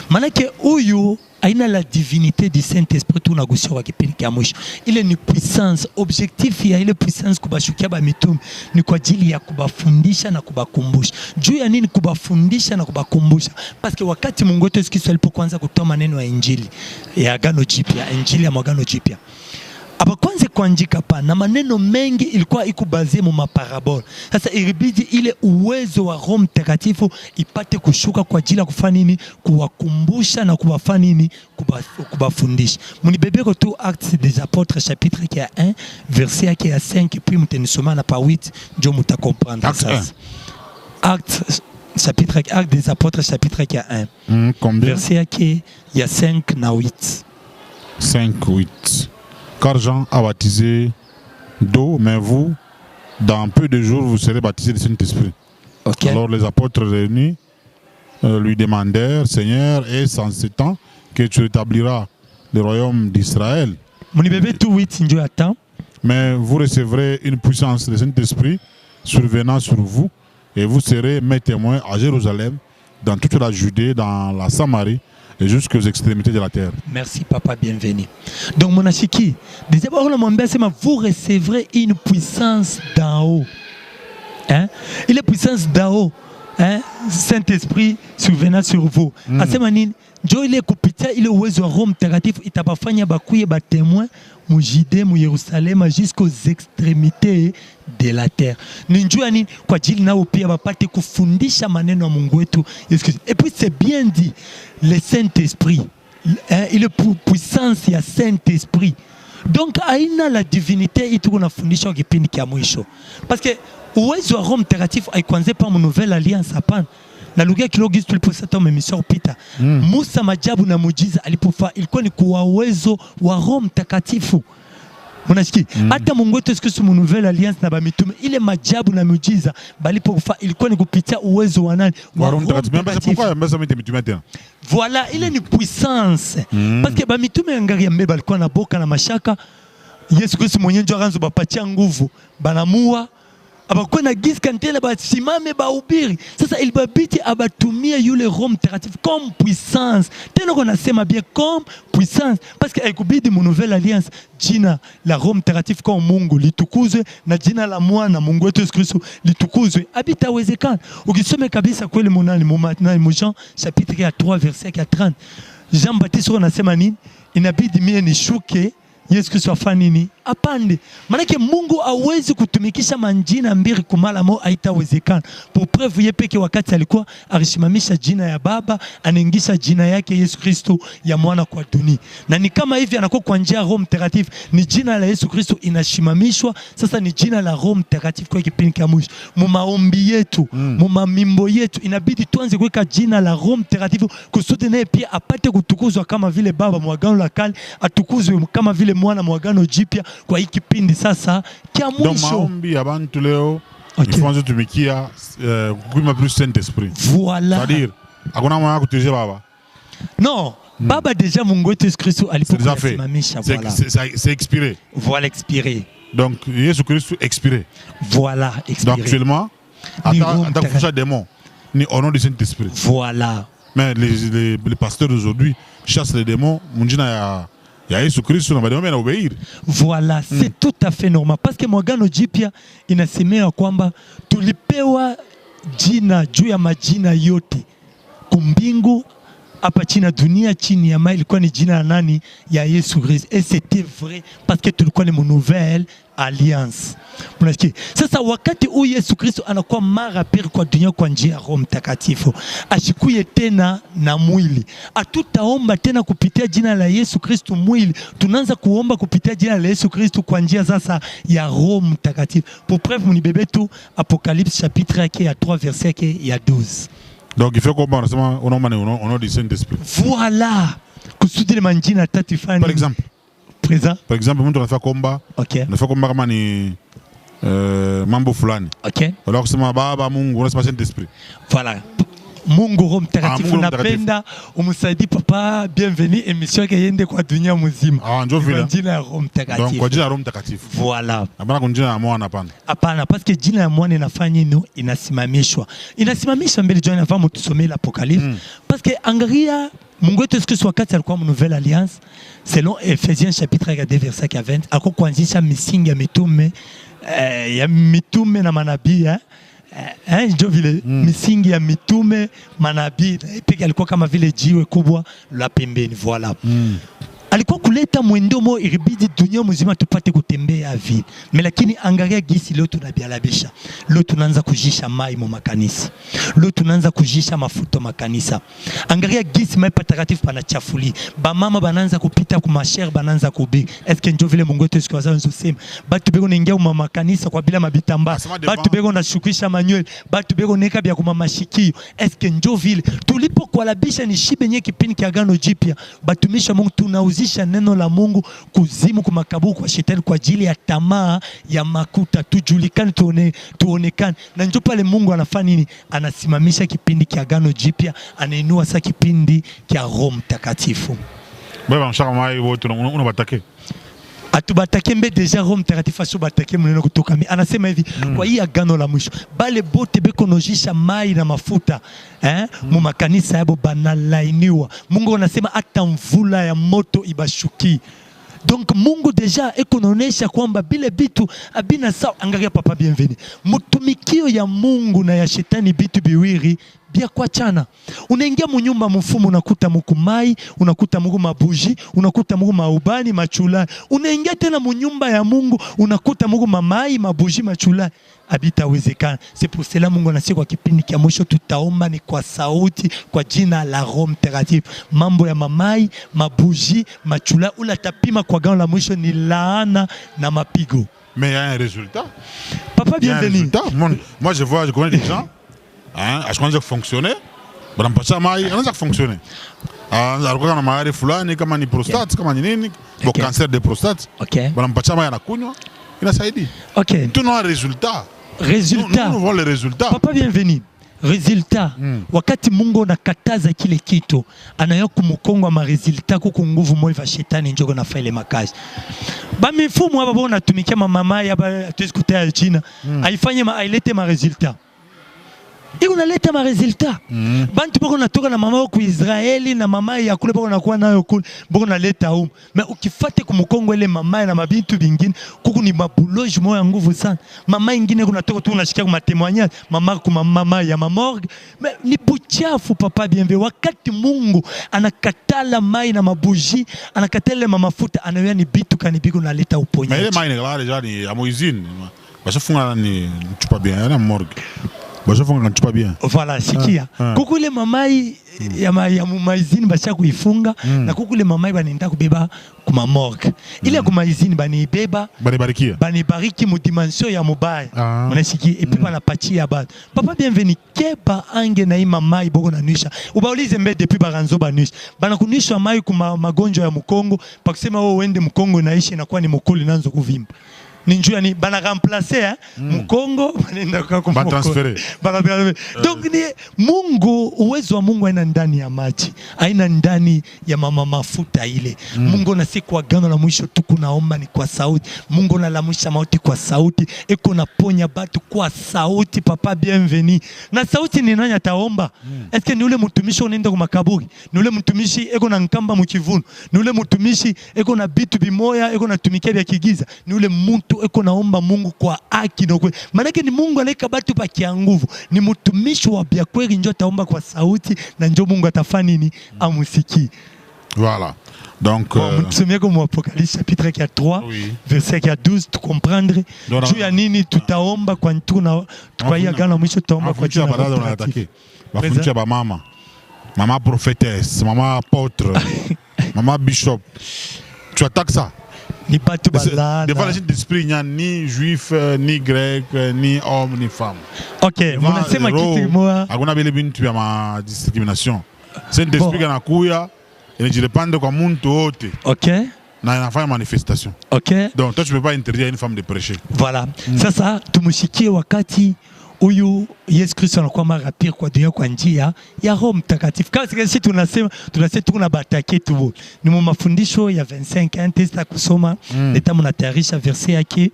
Manake uyu aina la divinité du Saint-Esprit tunagusia kwa kipindi kia mwisho. Ile ni puissance, objectif ya ile puissance kubashukia ba mitume ni kwa ajili ya kubafundisha na kubakumbusha. Juu ya nini kubafundisha na kubakumbusha? Paske wakati Mungu wetu Yesu Kristo alipoanza kutoa maneno ya injili ya Agano Jipya, injili ya Agano Jipya, abakwanze kuandika pa na maneno mengi ilikuwa ikubazie mu maparabole. Sasa ilibidi ile uwezo wa Roho Mtakatifu ipate kushuka kwa ajili ya kufanya nini? Kuwakumbusha na kuwafanya nini? Kubafundisha. Munibebeko tu Actes des Apôtres chapitre qui a 1 verset qui a 5 puis mtenisoma na pa 8 ndio mutakomprendre sasa. Actes des Apôtres chapitre qui a 1 verset qui y a 5 na 8. 5-8. Car Jean a baptisé d'eau, mais vous, dans peu de jours, vous serez baptisés du Saint-Esprit. Okay. Alors les apôtres réunis lui demandèrent, Seigneur, est-ce en ce temps que tu rétabliras le royaume d'Israël? Mais vous recevrez une puissance du Saint-Esprit survenant sur vous, et vous serez mes témoins à Jérusalem, dans toute la Judée, dans la Samarie, et jusqu'aux extrémités de la terre. Merci papa, bienvenue. Donc mon achiki, vous recevrez une puissance d'en haut. Hein? Il est puissance d'en haut. Hein? Saint-Esprit survenant sur vous. Asemanini, jo ile kupitia ile uwezo wa Roho Mtakatifu itabafanya bakuye ba témoin mu Judée, mu Yerusalemu jusqu'aux extrémités de la terre. Ninjua nini kwa ajili nao pia bapate kufundisha maneno ya Mungu wetu Yesu Kristo. Et puis c'est bien dit, le Saint-Esprit, il est puissance ya Saint-Esprit. Donc aina la divinité ituko nafundisha kipindi kia mwisho. Parce que uwezo wa Roho Mtakatifu haikuanze pa mu nouvelle alliance hapana. Na lugha kilogizi tuliposata emission upita. Musa majabu na muujiza alipofa ilikuwa ni kwa uwezo wa Roho Mtakatifu. Mnasikia? Hata Mungu wetu Yesu Kristo mu nouvelle alliance na bamitume ile majabu na muujiza balipofa ilikuwa ni kupitia uwezo wa nani? Wa Roho Mtakatifu. Pourquoi mbasa mitume tena? Voilà, ile ni puissance. Parce que bamitume ngaria mbeba alikuwa na boka na mashaka. Yesu Kristo mwenyewe ndio akaanza bapatia nguvu. Banamua abakuwa na gisi kantele basimame bahubiri. Sasa ilibabiti abatumie yule Roho Mtakatifu comme puissance. Tena konasema bien comme puissance parce que haikubidi mu nouvelle alliance jina la Roho Mtakatifu kwa Mungu litukuzwe na jina la mwana Mungu wetu Yesu Kristo litukuzwe. Habitawezekana. Ukisome kabisa kweli munani mu Jean chapitre 3 verset 30. Jean Baptiste anasema nini? Inabidi mie nishuke Yesu Kristo afanye nini? Apande. Manake Mungu hawezi kutumikisha manjina mbili kumala mo haitawezekana. Pour preuve yeye peke wakati alikuwa alisimamisha jina ya Baba, anaingisha jina yake Yesu Kristo ya mwana kwa dunia. Na ni kama hivi anakuwa kwa njia ya Roho Mtakatifu, ni jina la Yesu Kristo inashimamishwa, sasa ni jina la Roho Mtakatifu kwa kipindi cha mwisho. Mu maombi yetu, mu mamimbo yetu inabidi tuanze kuweka jina la Roho Mtakatifu kusudi naye pia apate kutukuzwa kama vile Baba mwagano la kale atukuzwe kama vile mwana mwagano jipya kwa hiki kipindi sasa kia mwisho. Donc maombi ya bantu leo ifanzo tumikia kuima plus Saint-Esprit. Voilà. C'est-à-dire hakuna mwana kutuje Baba. Non, Baba déjà Mungu wetu Yesu Kristo alipokusimamisha voilà. C'est expiré. Voilà expiré. Donc Yesu Kristo expiré. Voilà expiré. Donc actuellement attaque démon ni au nom du Saint-Esprit. Voilà. Mais les pasteurs d'aujourd'hui chassent les démons, munjina ya Yesu Kristo na bademo na obéir. Voilà, c'est tout à fait normal parce que mwagano jipya inasemea kwamba tulipewa jina juu ya majina yote kumbingu hapa chini ya dunia chini ya mai ilikuwa ni jina la nani? Ya Yesu Kristo. Et c'était vrai parce que tulikuwa ni nouvelle alliance. Mnasikia? Sasa wakati huyu Yesu Kristo anakuwa mara pili kwa dunia kwa njia ya Roho Mtakatifu, ashikuye tena na mwili. Hatutaomba tena kupitia jina la Yesu Kristo mwili, tunaanza kuomba kupitia jina la Yesu Kristo kwa njia sasa ya Roho Mtakatifu. Pour preuve mnibebe tu Apocalypse chapitre yake ya 3 verset yake ya 12. Donc il faut comprendre sema au nom du Saint-Esprit. Voilà. Kusudi le manjina tatu fani. Par exemple. Présent. Par exemple, mtu anafanya komba. Okay. Anafanya komba kama ni mambo fulani. Okay. Alors kusema Baba Mungu unasema Saint-Esprit. Voilà. Mungu Roho Mtakatifu napenda umsaidie papa bienvenue émission yake yende kwa dunia mzima. Ah ndio vile. Jina ya Roho Mtakatifu. Donc kwa jina ya Roho Mtakatifu. Voilà. Hapana kwa jina ya mwana hapana. Hapana parce que jina ya mwana inafanya nini? Inasimamishwa. Inasimamishwa mbele John avant tusomee l'Apocalypse. Parce que angalia Mungu wetu Yesu Kristo wakati alikuwa nouvelle alliance selon Ephésiens chapitre 2 verset 20 akakuanzisha misingi ya mitume na manabii ndio vile misingi ya mitume manabii pekee alikuwa kama vile jiwe kubwa la pembeni voilà. Alikuwa kuleta mwendo mo iribidi dunia mzima tupate kutembea vile. Lakini angalia gisi leo tunabialabisha. Leo tunaanza kujisha mai mu makanisa. Leo tunaanza kujisha mafuta makanisa. Angalia gisi mai patakatifu panachafuli. Ba mama banaanza kupita ku masher banaanza kubi. Est-ce ndio vile Mungu wetu siku zaanzo sema. Batu bego naingia mu makanisa kwa bila mabitamba. Batu bego nashukisha manywele. Batu bego neka bya kuma mashikio. Est-ce ndio vile tulipo kualabisha ni shibe nye kipindi kia Agano Jipya. Batumisha Mungu tunauzisha neno la Mungu kuzimu kumakaburi kwa shetani kwa ajili ya tamaa ya makuta tujulikane tuonekane. Na ndio pale Mungu anafanya nini? Anasimamisha kipindi kia Agano Jipya, anainua sasa kipindi kia Roho Mtakatifu. Baba mshaka mai wote unabatake. Atubatake mbe deja Roho Mtakatifu asubatake mneno kutoka mimi. Anasema hivi kwa hii agano la mwisho bale bote bekonojisha mai na mafuta mu makanisa yabo banalainiwa. Mungu anasema hata mvula ya moto ibashuki. Donc Mungu deja ekononesha kwamba bile bitu abina sawa. Angalia papa bienvenue. Mutumikio ya Mungu na ya shetani bitu biwiri bia kwa chana. Unaingia munyumba mfumo unakuta muku mai, unakuta muku mabuji, unakuta muku maubani, machula. Unaingia tena munyumba ya Mungu unakuta muku mamai, mabuji, machula. Habitawezekana. C'est pour cela Mungu anasema kwa kipindi kia mwisho tutaomba ni kwa sauti kwa jina la Roho Mtakatifu. Mambo ya mamai, mabuji, machula ula tapima kwa agano la mwisho ni laana na mapigo. Mais il y a un résultat. Papa bienvenue. Moi je connais des gens je connais que fonctionner. Banampacha mai anaanza kufonctionner. Alikuwa na mahali fulani kama ni prostate kama ni nini, cancer de prostate. Banampacha mai anakunywa inasaidia. Tuna résultat. Résultat. Nous voulons les résultats. Papa bienvenue. Résultat. Wakati Mungu anakataza kile kitu, anayo kumukongwa ma resultat kuko nguvu moyo wa shetani njoko na faile makazi. Ba mifumo hapa bona tumikia mama hapa tusikutaya China. Haifanye ailete ma resultat. Iko naleta ma resultat. Bantu boko natoka na mama ku Israeli na mama ya kule boko nakuwa nayo kule boko naleta huko. Mais ukifate kumkongo ile mama na mabintu bingine kuku ni mabuloji moya nguvu sana. Mama ingine kunatoka tu unashikia kwa témoignage mama ya mamorgue. Mais ni buchafu papa bienvenue. Wakati Mungu anakatala mai na mabuji, anakatala mafuta, anayoya ni bitu kanibiko naleta uponyaji. Mais ile mai ni kala deja ni amoizine. Bashafunga ni chupa bien na morgue. Voilà, sikia. Kuku ile mamai ya maizini basha kuifunga na kuku ile mamai banaenda kubeba kuma morgue. Ile kumaizini banibeba banibariki mu dimension ya mubaya. Mnasikia et puis banapachia bado. Papa bienvenue keba ange na mamai boko na nuisha. Ubaulize mbe depuis baranzo banuisha. Banakunisha mai kuma magonjwa ya Mkongo, pakisema wewe uende Mkongo naishi inakuwa ni mkoli nanzo kuvimba. Ninjua ni bana remplacer Mkongo banenda kwa transférer. Donc ni Mungu, uwezo wa Mungu haina ndani ya maji, haina ndani ya mafuta ile. Mungu na si kwa agano la mwisho tu kunaomba ni kwa sauti. Mungu na lamusha mauti kwa sauti, eko naponya batu kwa sauti. Papa bienvenue. Na sauti ni nani ataomba? Est-ce que ni ule mtumishi unaenda kwa makaburi? Ni ule mtumishi eko na nkamba mkivuno? Ni ule mtumishi eko na bitu bimoya, eko na tumikia vya kigiza? Ni ule mtu eko naomba Mungu kwa haki na kweli? Maana ni Mungu anaika batu pa kia nguvu. Ni mtumishi wa bia kweli ndio ataomba kwa sauti na ndio Mungu atafanya nini? Amusiki. Voilà. Donc mtusomie comme Apocalypse chapitre 3 verset 12 tu comprendre juu ya nini tutaomba kwa tuna kwa hiyo agano mwisho tutaomba kwa jina la Mungu. Bafunja ba mama prophétesse, mama apôtre, mama bishop. Tu attaques ça? Ni batu balana. Devant les gens d'esprit, il n'y a ni juif, ni grec, ni homme, ni femme. Ok, munasema kitu moja. Hakuna vile bintu ya ma discrimination. C'est l'esprit anakuya, inajipande kwa muntu wote. Ok. Na inafanya manifestation. Ok. Donc toi tu peux pas interdire à une femme de prêcher. Voilà. Sasa tumushikie wakati huyu Yesu Kristo anakuwa mara pili kwa dunia kwa njia ya Roho Mtakatifu. Kama sisi tunasema tuna batake tu. Ni mu mafundisho ya 25 testa kusoma leta mnatayarisha verset yake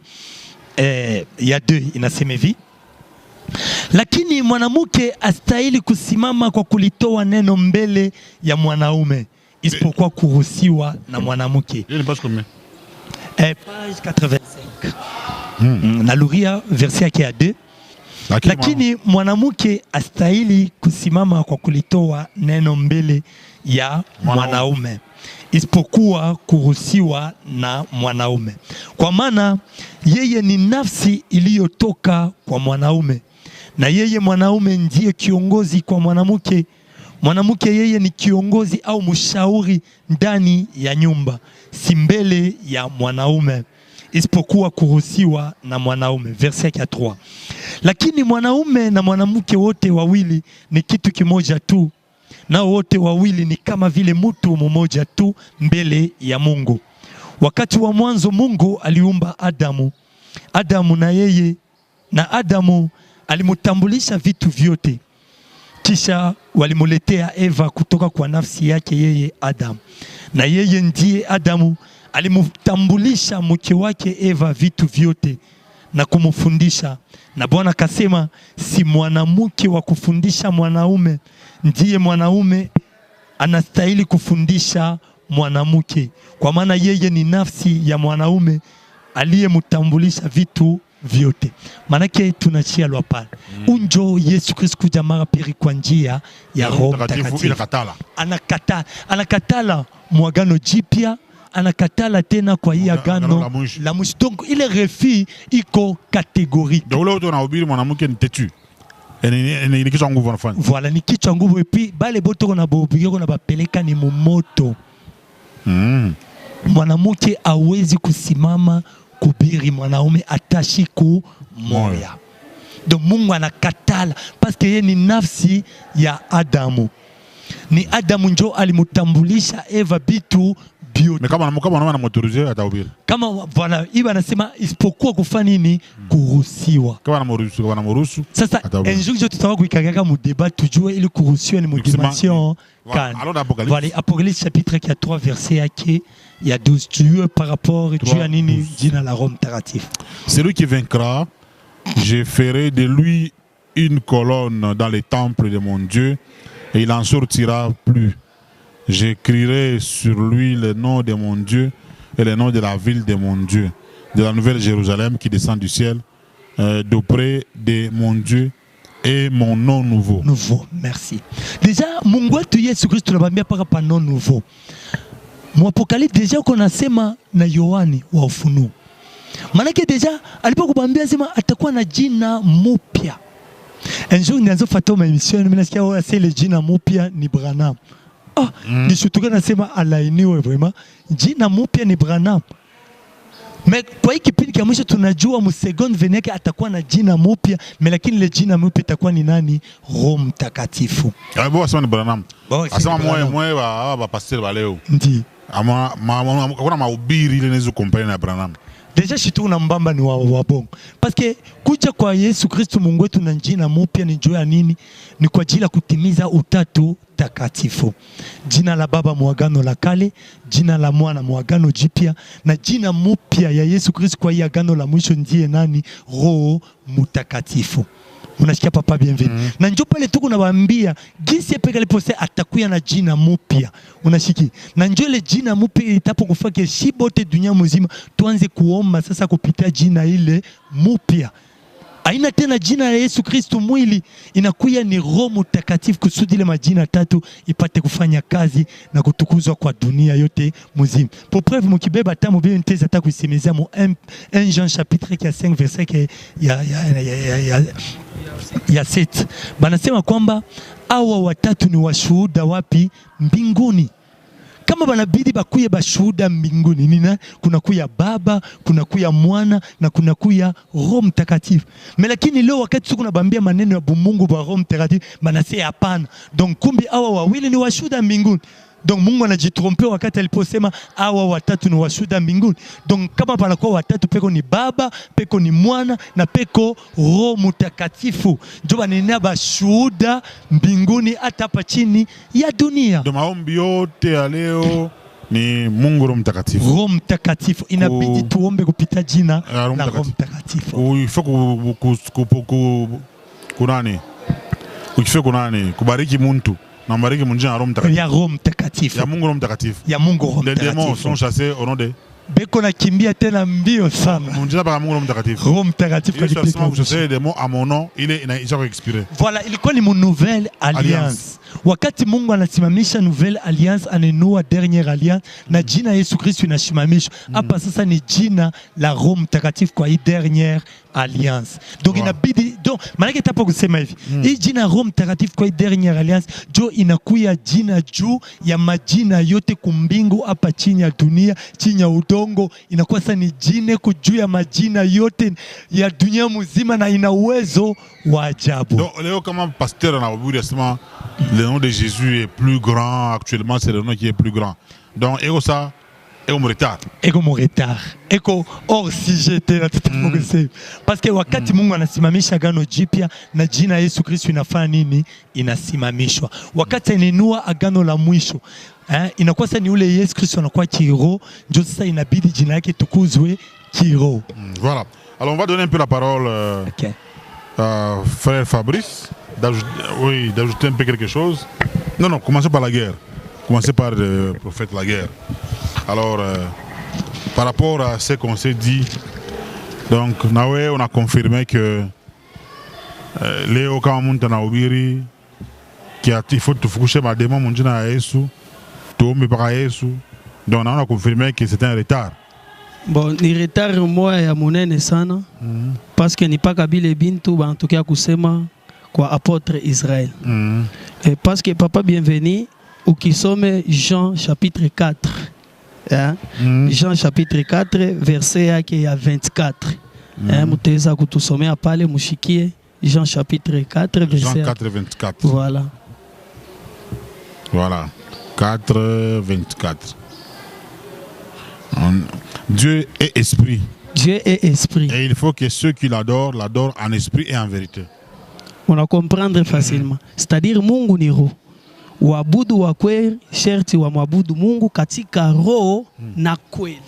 ya 2 inasema hivi. Lakini mwanamke astahili kusimama kwa kulitoa neno mbele ya mwanaume isipokuwa kuruhusiwa na mwanamke. Page 85. Naluria verset yake ya 2. Lakini mwanamke astahili kusimama kwa kulitoa neno mbele ya mwanaume isipokuwa kuruhusiwa na mwanaume, kwa maana yeye ni nafsi iliyotoka kwa mwanaume, na yeye mwanaume ndiye kiongozi kwa mwanamke. Mwanamke yeye ni kiongozi au mshauri ndani ya nyumba, si mbele ya mwanaume isipokuwa kuruhusiwa na mwanaume. Verset 3. Lakini mwanaume na mwanamke wote wawili ni kitu kimoja tu, nao wote wawili ni kama vile mtu mmoja tu mbele ya Mungu. Wakati wa mwanzo Mungu aliumba Adamu na Adamu alimutambulisha vitu vyote. Kisha walimuletea Eva kutoka kwa nafsi yake yeye Adamu. Na yeye ndiye Adamu alimutambulisha mke wake Eva vitu vyote na kumufundisha. Na Bwana akasema, si mwanamke wa kufundisha mwanaume, ndiye mwanaume anastahili kufundisha mwanamke, kwa maana yeye ni nafsi ya mwanaume aliyemutambulisha vitu vyote. Manake tunachia lwa pale. Unjo Yesu Kristo kuja mara pili kwa njia ya Roho Mtakatifu. Anakatala mwagano jipya, anakatala tena kwa hii agano la mwisho. Donc ile refi iko catégorique. Donc là tunahubiri mwanamke ni tetu. Ni kichwa nguvu anafanya. Voilà, ni kichwa nguvu, et puis bale boto kona bohubiri kona bapeleka ni mumoto. Mwanamke hawezi kusimama kubiri mwanaume atashiku moya. Donc Mungu anakatala parce que yeye ni nafsi ya Adamu. Ni Adamu njo alimutambulisha Eva bitu biote. Mais kama mwanaume anamautorize atahubiri. Kama voilà, iba anasema isipokuwa kufanya nini? Kuruhusiwa. Kama anamruhusu. Sasa enjour je tutawa kuikagaka mu débat tujue ili kuruhusiwa ni mu dimension kan. Voilà, Apocalypse chapitre 3 verset yake ya 12. Tu par rapport tu à nini jina la Rome Mtakatifu. Celui qui vaincra, je ferai de lui une colonne dans les temples de mon Dieu et il n'en sortira plus. J'écrirai sur lui le nom de mon Dieu et le nom de la ville de mon Dieu, de la nouvelle Jérusalem qui descend du ciel, d'auprès de mon Dieu et mon nom nouveau. Nouveau, merci. Déjà, Mungu wetu Yesu Kristo tunabambia paka nom nouveau. Mwapokalipsi déjà konasema na Yohani wa Ufunuo. Manake déjà alipokubambia sema atakuwa na jina mupya. Enjour nianzo fatoma emission mimi nasikia wao asile jina mupya ni Branham. Nishutuka nasema alainiwe vraiment. Jina mupya ni Branham. Mais kwa hii kipindi kia mwisho tunajua msegon veneke atakuwa na jina mupya, lakini ile jina mupya itakuwa ni nani? Roho Mtakatifu. Bo asema ni Branham. Asema mwe ba pasteur ba leo. Ndi. Kuna mahubiri ile nezo compare na Branham. Deja shitu na mbamba ni wa bongo. Parce que kuja kwa Yesu Kristo Mungu wetu na jina mupya ni juu ya nini? Ni kwa ajili ya kutimiza utatu takatifu. Jina la Baba muagano la kale, jina la Mwana muagano jipya, na jina mupya ya Yesu Kristo kwa hii agano la mwisho ndiye nani? Roho Mtakatifu. Unasikia papa bienvenue. Na njoo pale tuko nawaambia gisi peke alipose atakuya na jina mupya. Unashiki. Na njoo ile jina mupya itapokufanya shibote dunia mzima tuanze kuomba sasa kupitia jina ile mupya. Haina tena jina la Yesu Kristo mwili, inakuya ni Roho Mtakatifu kusudi ile majina tatu ipate kufanya kazi na kutukuzwa kwa dunia yote mzima. Pour preuve mukibeba tamu bien nteza ta kusemezea mu 1 Jean chapitre 5 verset ya 7. Banasema kwamba hawa watatu ni washuhuda wapi? Mbinguni. Kama banabidi bakuye bashuhuda mbinguni nina kuna kuya Baba, kuna kuya Mwana na kuna kuya Roho Mtakatifu. Lakini leo wakati tuko nabambia maneno ya bumungu ba Roho Mtakatifu banasema hapana. Donc kumbi hawa wawili ni washuhuda mbinguni. Donc Mungu anajitrompe wakati aliposema hawa watatu ni washuhuda mbinguni. Donc kama panakuwa watatu peko ni Baba, peko ni Mwana na peko Roho Mtakatifu. Ndio banenea bashuhuda mbinguni hata hapa chini ya dunia. Ndio maombi yote ya leo ni Mungu Roho Mtakatifu. Roho Mtakatifu inabidi tuombe kupita jina la Roho Mtakatifu. Il faut kunani ukife kunani kubariki muntu na mbariki mungu na Roho Mtakatifu ya Roho Mtakatifu ya Mungu Roho Mtakatifu ya Mungu Roho les démons Mtakatifu sont chassés au nom de beko nakimbia tena mbio sana. mungu par Mungu Roho Mtakatifu Roho Mtakatifu il kalipita. seulement vous chassez les démons à mon nom il est expiré. Voilà, ilikuwa ni nouvelle alliance. Wakati Mungu anasimamisha nouvelle alliance, anenua dernière alliance na jina Yesu Kristo inasimamishwa. Hapa sasa ni jina la Roho Mtakatifu kwa hii dernière alliance. Donc inabidi donc maana tapo kusema hivi. Hii jina Roho Mtakatifu kwa hii dernière alliance jo inakuya jina juu ya majina yote kumbingu hapa chini ya dunia, chini ya udongo, inakuwa sasa ni jina juu ya majina yote ya dunia mzima na ina uwezo wa ajabu. Donc Léo comme pasteur on a oublié récemment le nom de Jésus est plus grand actuellement, c'est le nom qui est plus grand. Donc ego ça ego mon retard. Ego mon retard. Ego hors sujet tena tutamugesema. Parce que wakati Mungu anasimamisha agano jipya na jina Yesu Kristo inafanya nini? Inasimamishwa. Wakati anainua agano la mwisho, inakuwa sasa ni ule Yesu Kristo anakuwa kiroho, ndio sasa inabidi jina yake tukuzwe kiroho. Voilà. Alors on va donner un peu la parole à frère Fabrice d'ajouter un peu quelque chose. Non, commencez par la guerre. Commencez par le prophète la guerre. Alors, par rapport à ce qu'on s'est dit, donc, Nawe, on a confirmé que Léo Kamunta Naobiri, il faut te foucher ma démon, mon Dieu, à Yesu, Tombe par Yesu. Donc, on a confirmé que c'était un retard. Bon, ni retard moi ya munene sana parce que ni pas kabile bintu bantukia kusema kwa apôtre Israël. Et parce que papa bienvenu ukisome Jean chapitre 4. Hein? Jean chapitre 4 verset yake ya 24. Muteza kutusomea pale mushikie Jean chapitre 4 verset Jean 4 24. Voilà. Voilà. 4 24. Dieu est esprit. Dieu est esprit. Et il faut que ceux qui l'adorent en esprit et en vérité. On a comprendre facilement. C'est-à-dire Mungu ni roho. Waabudu wa kweli sherti wa mwabudu Mungu katika roho na kweli.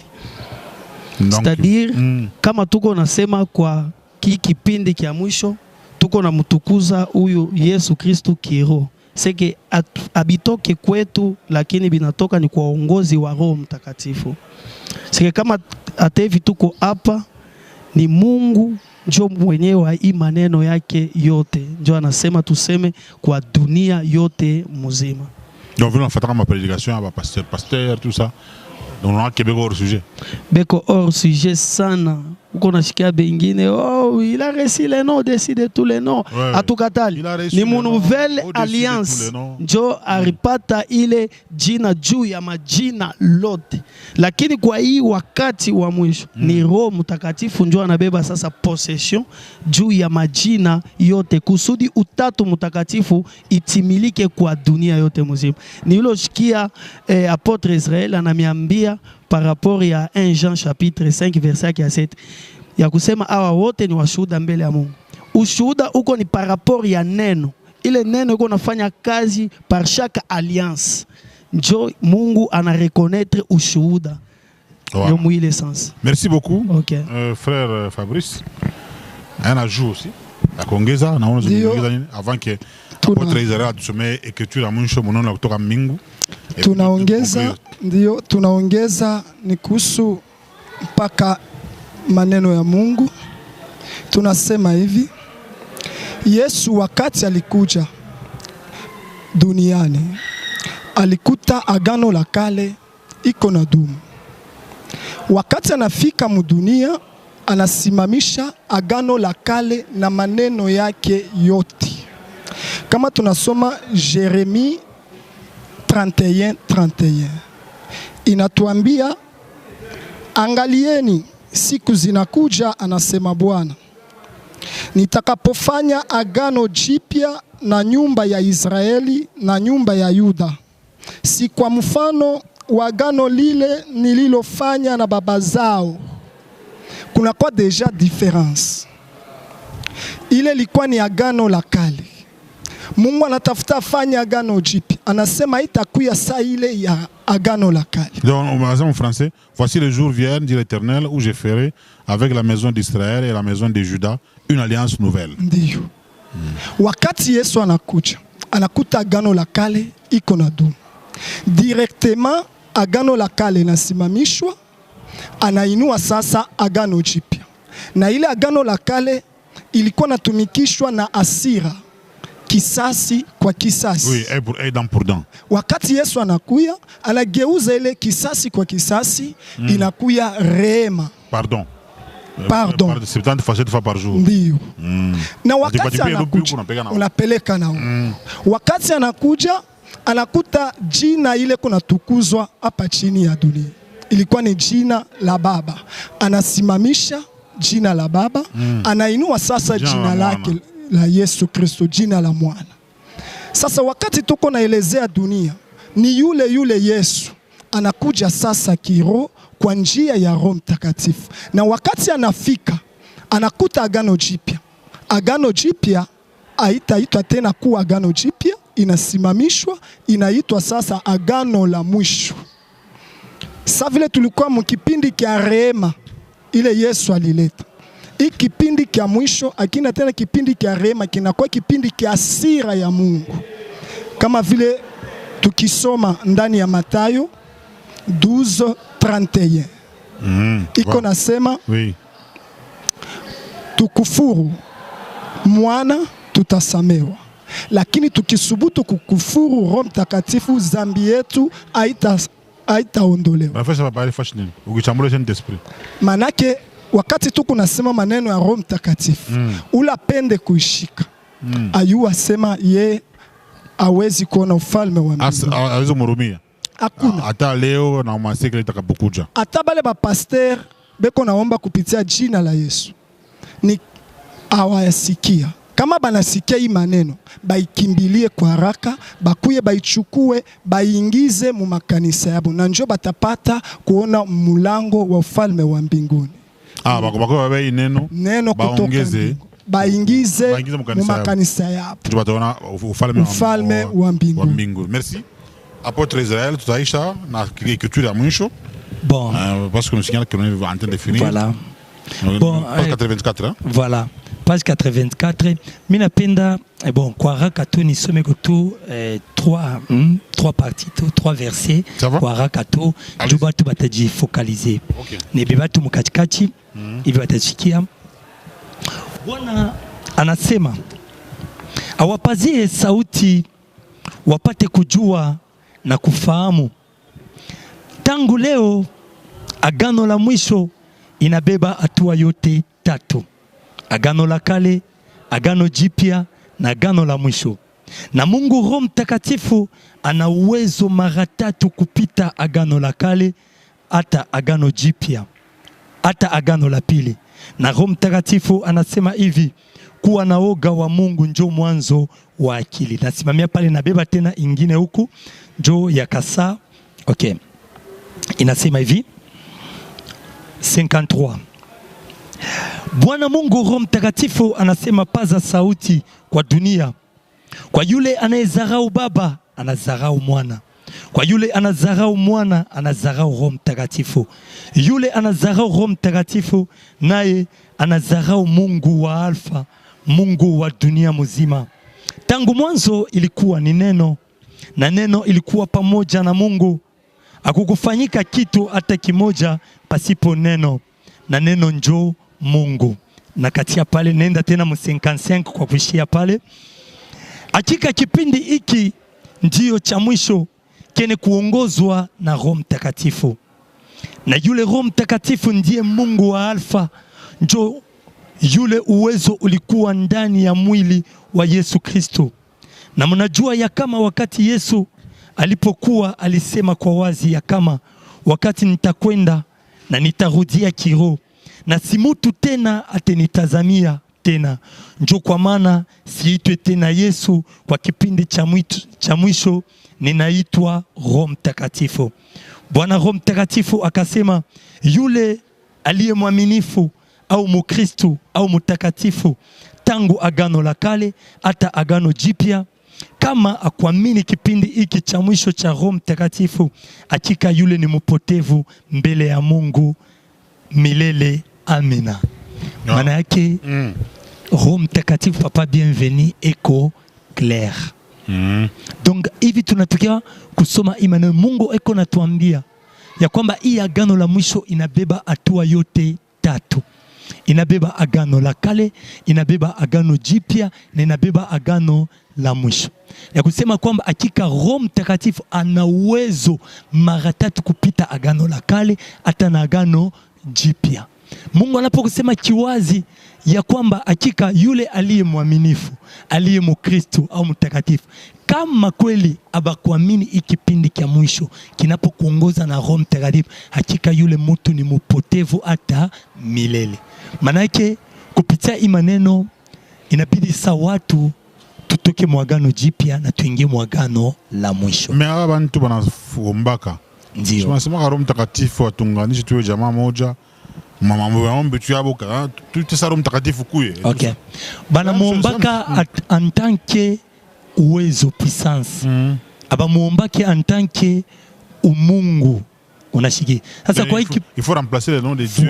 C'est-à-dire kama tuko nasema kwa kipindi kia mwisho tuko na mtukuza huyu Yesu Kristo kiroho. Seke abitoke kwetu lakini binatoka ni kwa uongozi wa Roho Mtakatifu. Seke kama atevi tuko hapa ni Mungu njo mwenyewe wa hii maneno yake yote. Njo anasema tuseme kwa dunia yote mzima. Donc vous faites ma prédication à pasteur tout ça. Donc on a Québec hors sujet. Beko hors sujet sana. Uko nashikia bengine oh il a reçu les noms décide tous les noms atukatali ni mu nouvelle alliance njo aripata ile jina juu ya majina lote lakini kwa hii wakati wa mwisho ni Roho Mtakatifu njo anabeba sasa possession juu ya majina yote kusudi utatu mtakatifu itimilike kwa dunia yote mzima. Ni hilo shikia apôtre Israël anamiambia par rapport à 1 Jean chapitre 5 verset 7 ya kusema hawa wote ni washuhuda mbele ya Mungu. Ushuhuda uko ni par rapport ya neno. Ile neno uko nafanya kazi par chaque alliance. Njo Mungu ana reconnaître ushuhuda. Yo mwile sens. Merci beaucoup. Okay. Frère Fabrice. Un ajout aussi. La Congeza na avant que apôtre Israël tusome écriture ya mwisho mnono kutoka mbingu. Tunaongeza ni kuhusu mpaka maneno ya Mungu. Tunasema hivi, Yesu wakati alikuja duniani alikuta agano la kale iko na dumu. Wakati anafika mudunia anasimamisha agano la kale na maneno yake yote. Kama tunasoma Jeremie 31:31 inatuambia, angalieni siku zinakuja, anasema Bwana, nitakapofanya agano jipya na nyumba ya Israeli na nyumba ya Yuda, si kwa mfano wa agano lile nililofanya na baba zao. Kuna kwa deja difference. Ile likuwa ni agano la kale. Mungu anatafuta fanya agano jipya. Anasema itakuya saa ile ya agano la kale. Donc en français, voici le jour vient, dit l'Éternel, où je ferai avec la maison d'Israël et la maison de Juda une alliance nouvelle. Ndiyo. Wakati Yesu anakuja, anakuta agano la kale iko na dumu. Directement agano la kale inasimamishwa, anainua sasa agano jipya. Na ile agano la kale ilikuwa natumikishwa na asira, kisasi kwa kisasi. Oui, et dent pour dent. Wakati Yesu anakuya, anageuza ile kisasi kwa kisasi, inakuya rehema. Pardon. 70 fois par jour. Ndiyo. Na wakati anakuja, unapeleka nao. Wakati anakuja, anakuta jina ile kuna tukuzwa hapa chini ya dunia. Ilikuwa ni jina la Baba. Anasimamisha jina la Baba, anainua sasa jina lake la Yesu Kristo, jina la Mwana. Sasa wakati tuko naelezea dunia, ni yule yule Yesu anakuja sasa kiroho kwa njia ya Roho Mtakatifu. Na wakati anafika, anakuta agano jipya. Agano jipya haitaitwa tena kuwa agano jipya, inasimamishwa, inaitwa sasa agano la mwisho. Sasa vile tulikuwa mkipindi kia rehema ile Yesu alileta. Hii kipindi kia mwisho akina tena kipindi kia rehema, kinakuwa kipindi kia hasira ya Mungu. Kama vile tukisoma ndani ya Mathayo 12:31. Iko nasema, tukufuru mwana tutasamewa, lakini tukisubutu kukufuru Roho Mtakatifu, zambi yetu haitaondolewa. Manake wakati tu kunasema maneno ya Roho Mtakatifu, ula pende kuishika, ayua sema ye hawezi kuona ufalme wa mbinguni. Hawezi murumia. Hakuna. Hata leo na umasikeli itakapokuja. Hata bale ba pasteur beko naomba kupitia jina la Yesu, ni hawayasikia. Kama banasikia hii maneno, baikimbilie kwa haraka, bakuye baichukue, baingize mu makanisa yabo, na njoo batapata kuona mulango wa ufalme wa mbinguni. Bako babe neno kutoka baingize mu makanisa yabo. Tutaona ufalme wa mbinguni. Merci. Apôtre Israël, tout Aïcha, na écriture à mwisho. Bon. Parce que nous signale que nous sommes en train de finir. Voilà. Bon, page 84. Hein? Voilà. Page 84. Mina penda, bon, Kwara Kato ni some koto 3 parties, 3 versets. Kwara Kato, jubatu bataji focaliser. Ne bebatu mkatikati, hivi batajikia. Bwana anasema, awapazie sauti wapate kujua na kufahamu. Tangu leo agano la mwisho inabeba hatua yote 3. Agano la kale, agano jipya na agano la mwisho. Na Mungu Roho Mtakatifu ana uwezo mara 3 kupita agano la kale hata agano jipya, hata agano la pili. Na Roho Mtakatifu anasema hivi, kuwa na oga wa Mungu njo mwanzo wa akili. Nasimamia pale na beba tena ingine huku njo ya kasa. Okay. Inasema hivi 53. Bwana Mungu Roho Mtakatifu anasema, paza sauti kwa dunia. Kwa yule anayezarau Baba anazarau Mwana. Kwa yule anazarau Mwana anazarau Roho Mtakatifu. Yule anazarau Roho Mtakatifu naye anazarau Mungu wa Alfa, Mungu wa dunia mzima. Tangu mwanzo ilikuwa ni neno, na neno ilikuwa pamoja na Mungu. Hakukufanyika kitu hata kimoja pasipo neno, na neno njoo Mungu. Na katia pale, nenda tena mu 55 kwa kuishia pale. Hakika kipindi hiki ndio cha mwisho kene kuongozwa na Roho Mtakatifu. Na yule Roho Mtakatifu ndiye Mungu wa Alfa, njoo yule uwezo ulikuwa ndani ya mwili wa Yesu Kristo. Na mnajua ya kama wakati Yesu alipokuwa alisema kwa wazi ya kama wakati nitakwenda na nitarudia kiroho, na si mtu tena atenitazamia tena, njoo kwa maana siitwe tena Yesu kwa kipindi cha mwisho, ninaitwa Roho Mtakatifu. Bwana Roho Mtakatifu akasema, yule aliye mwaminifu au Mkristo au mtakatifu tangu agano la kale hata agano jipya, kama akuamini kipindi hiki cha mwisho cha Roho Mtakatifu, hakika yule ni mpotevu mbele ya Mungu milele. Amina. Maana yake Roho Mtakatifu papa bienvenu eko clair. Donc hivi tunatokea kusoma imani Mungu eko natuambia ya kwamba hii agano la mwisho inabeba hatua yote tatu. Inabeba agano la kale, inabeba agano jipya na inabeba agano la mwisho. Ya kusema kwamba hakika Roho Mtakatifu ana uwezo mara tatu kupita agano la kale hata na agano jipya. Mungu anapokusema kiwazi ya kwamba hakika yule aliye mwaminifu, aliye mkristo au mtakatifu, kama kweli abakuamini ikipindi kia mwisho kinapokuongoza na Roho Mtakatifu, hakika yule mtu ni mpotevu hata milele. Manake kupitia imaneno inabidi sa watu tutoke mwagano jipya na tuingie mwagano la mwisho. Mea bantu banafumbaka. Ndio. Tunasema Roho Mtakatifu atunganishe tuwe jamaa moja. Mama muombe tu yaboka tu Roho Mtakatifu kuye. Okay. Bana muombaka en tant que uwezo puissance. Aba muombake en tant que umungu. Unashiki. Sasa kwa hiki il faut remplacer le nom de Dieu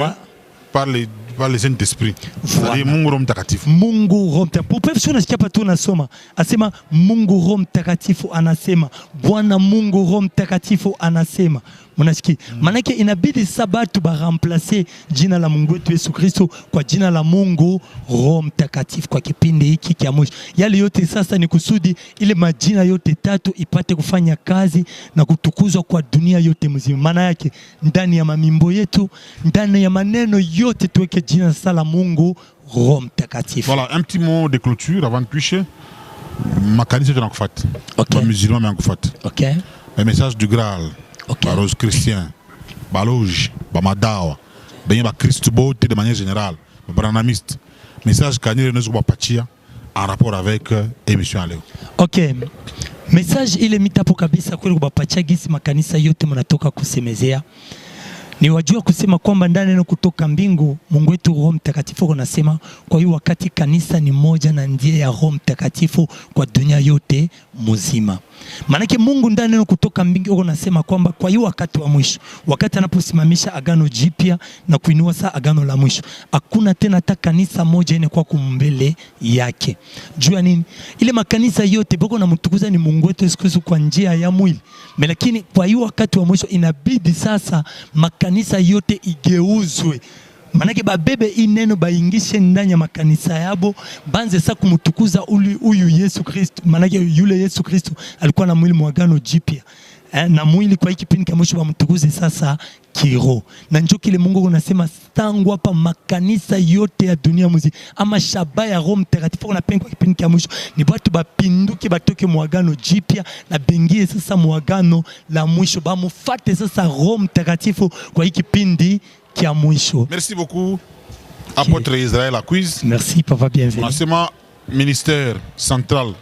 par le Saint-Esprit. C'est-à-dire Mungu Roho Mtakatifu. Mungu Roho Mtakatifu. Popefu sio nasikia pa tu nasoma. Asema Mungu Roho Mtakatifu anasema. Bwana Mungu Roho Mtakatifu anasema. Mnasikia? Manake inabidi sabatu ba remplacer jina la Mungu wetu Yesu Kristo kwa jina la Mungu Roho Mtakatifu kwa kipindi hiki kia mwisho. Yale yote sasa ni kusudi ile majina yote tatu ipate kufanya kazi na kutukuzwa kwa dunia yote mzima. Maana yake ndani ya mamimbo yetu, ndani ya maneno yote tuweke jina sasa la Mungu Roho Mtakatifu. Voilà, un petit mot de clôture avant de toucher. Makanisa tunakufata. Okay. Ba musulman mangufata. OK. Le message du Graal. Okay. Ba rose chrétien. Ba loge, ba madawa. Ben ba Christ bote de manière générale. Ba branamiste. Message kanile nous ba pachia en rapport avec émission leo. OK. Message ile mitapo kabisa kweli kubapatia gisi makanisa yote mnatoka kusemezea. Ni wajua kusema kwamba ndani neno kutoka mbingu Mungu wetu Roho Mtakatifu anasema kwa hiyo wakati kanisa ni moja na ndiye ya Roho Mtakatifu kwa dunia yote mzima. Manake Mungu ndani neno kutoka mbingu anasema kwamba kwa hiyo wakati wa mwisho, wakati anaposimamisha agano jipya na kuinua saa agano la mwisho, hakuna tena hata kanisa moja ine kwa kumbele yake. Jua nini? Ile makanisa yote boko na mtukuza ni Mungu wetu Yesu Kristo kwa njia ya mwili. Lakini kwa hiyo wakati wa mwisho inabidi sasa makanisa yote igeuzwe. Manake babebe ineno baingishe ndani ya makanisa yabo banze sasa kumtukuza huyu Yesu Kristo. Manake yule Yesu Kristo alikuwa na mwili mwagano jipya. Na mwili kwa hiki kipindi cha mwisho bamtukuze sasa kiroho. Na njoo kile Mungu anasema tangu hapa makanisa yote ya dunia mzima ama shaba ya Roho Mtakatifu unapenda kwa kipindi cha mwisho ni watu bapinduke batoke mwagano jipya na bengie sasa mwagano la mwisho bamufate sasa Roho Mtakatifu kwa hiki kipindi kia mwisho. Merci beaucoup apôtre Israël Acquise. Merci papa bienvenue. Nasema ministère central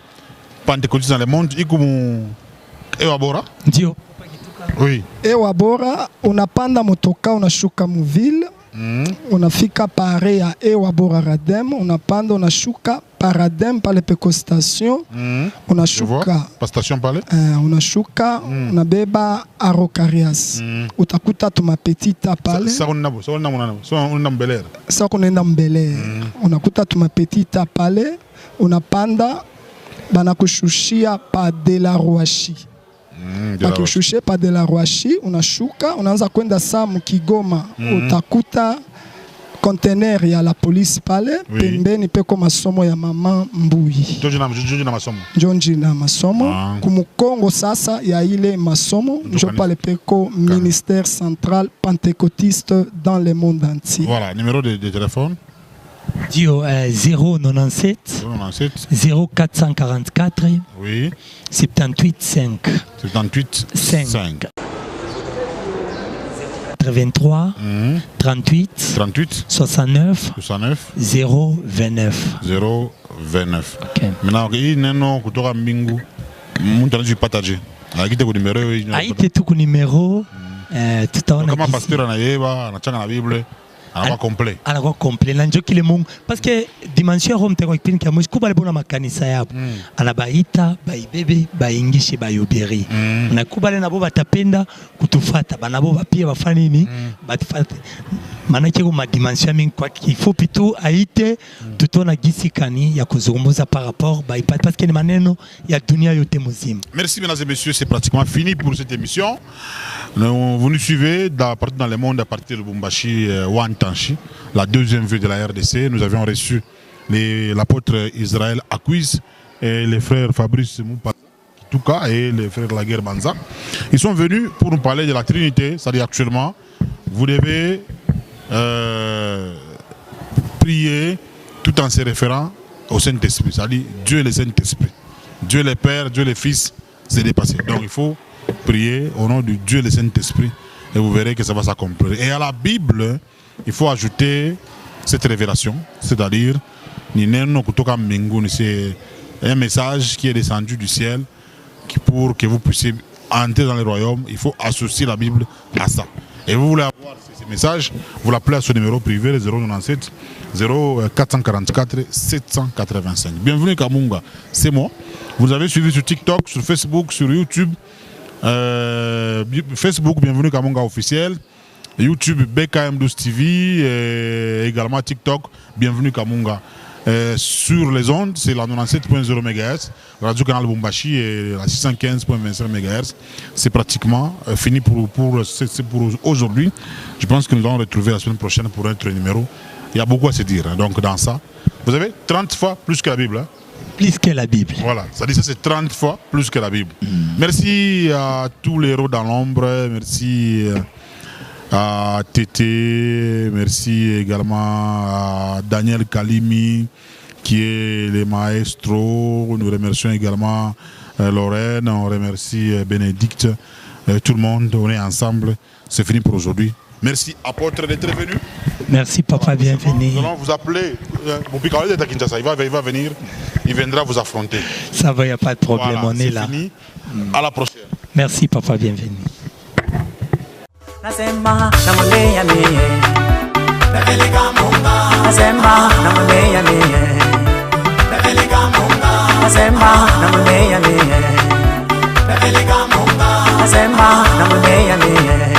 pentecôtiste dans le monde ikumu Ewabora. Ndio. Oui. Ewabora unapanda motoka unashuka muville. Unafika pare ya Ewabora Radem, unapanda unashuka Paradem pale peko station. Unashuka pa station pale. Unashuka unabeba Arokarias. Utakuta tuma petita pale. Sasa unaenda Mbelere. Unakuta tuma petita pale, unapanda banakushushia pa de la Roashi. Bakushushia pa de la Roashi, unashuka, unaanza kwenda saa mkigoma, utakuta conteneur ya la police pale, pembeni peko masomo ya mama Mbuyi. Njonji na masomo. Kumukongo sasa ya ile masomo, njo pale peko ministère central pentecôtiste dans le monde entier. Voilà, numéro de téléphone. Dio 097 0444 oui 78 5 78 5 83 38 38 69 029 029. Okay. Maintenant hii neno kutoka mbingu mtu anaweza partager. Akite ku numero hiyo. Aite tu ku numero tutaona kama pastor anayeba anachanga na Biblia. anakuwa complet. Anakuwa complet na njo kile Mungu parce que dimension ya Roho Mtakatifu kwa mwisho kubali bona makanisa yapo. Anabaita baibebe baingishe bayoberi. Na kubali nabo batapenda kutufata banabo pia bafanya nini? Batufate. Maana yake kwa dimension mingi kwa kifupi tu aite tutona gisi kani ya kuzungumza par rapport baipata parce que ni maneno ya dunia yote mzima. Merci mesdames et messieurs, c'est pratiquement fini pour cette émission. Vous nous suivez partout dans le monde à partir de Lubumbashi, Wantanchi, la deuxième ville de la RDC. Nous avions reçu l'apôtre Israël Acquise et les frères Fabrice Moupatuka et les frères Laguerre Banza. Ils sont venus pour nous parler de la Trinité, c'est-à-dire actuellement, vous devez prier tout en se référant au Saint-Esprit, c'est-à-dire Dieu et le Saint-Esprit. Dieu le Père, Dieu le Fils, c'est dépassé. Donc il faut prier au nom de Dieu et le Saint-Esprit et vous verrez que ça va s'accomplir. Et à la Bible, il faut ajouter cette révélation, c'est-à-dire c'est un message qui est descendu du ciel pour que vous puissiez entrer dans le royaume. Il faut associer la Bible à ça. Et vous voulez avoir ce message, vous l'appelez à ce numéro privé, le 097 0444 785. Bienvenue Kamunga, c'est moi. Vous avez suivi sur TikTok, sur Facebook, sur YouTube. Facebook, bienvenue Kamunga officiel. YouTube, BKM12 TV. Et également TikTok, bienvenue Kamunga. Sur les ondes, c'est la 97.0 MHz, Radio Canal Bumbashi et la 615.25 MHz. C'est pratiquement fini pour aujourd'hui. Je pense que nous allons retrouver la semaine prochaine pour un autre numéro. Il y a beaucoup à se dire. Hein. Donc dans ça, vous avez 30 fois plus que la Bible. Hein. Plus que la Bible. Voilà, ça dit ça c'est 30 fois plus que la Bible. Merci à tous les héros dans l'ombre. Merci à Tété, merci également à Daniel Kalimi qui est le maestro. Nous remercions également Lorraine, on remercie Bénédicte, tout le monde, on est ensemble. C'est fini pour aujourd'hui. Merci apôtre d'être venu. Merci papa, bienvenue. Nous allons vous appeler. Il va venir, il viendra vous affronter. Ça va, il n'y a pas de problème, voilà, on est là. Fini. À la prochaine. Merci papa, bienvenue. Nasema namuleya mie Bebelika munga Nasema namuleya mie Bebelika munga Nasema namuleya mie Bebelika munga Nasema namuleya mie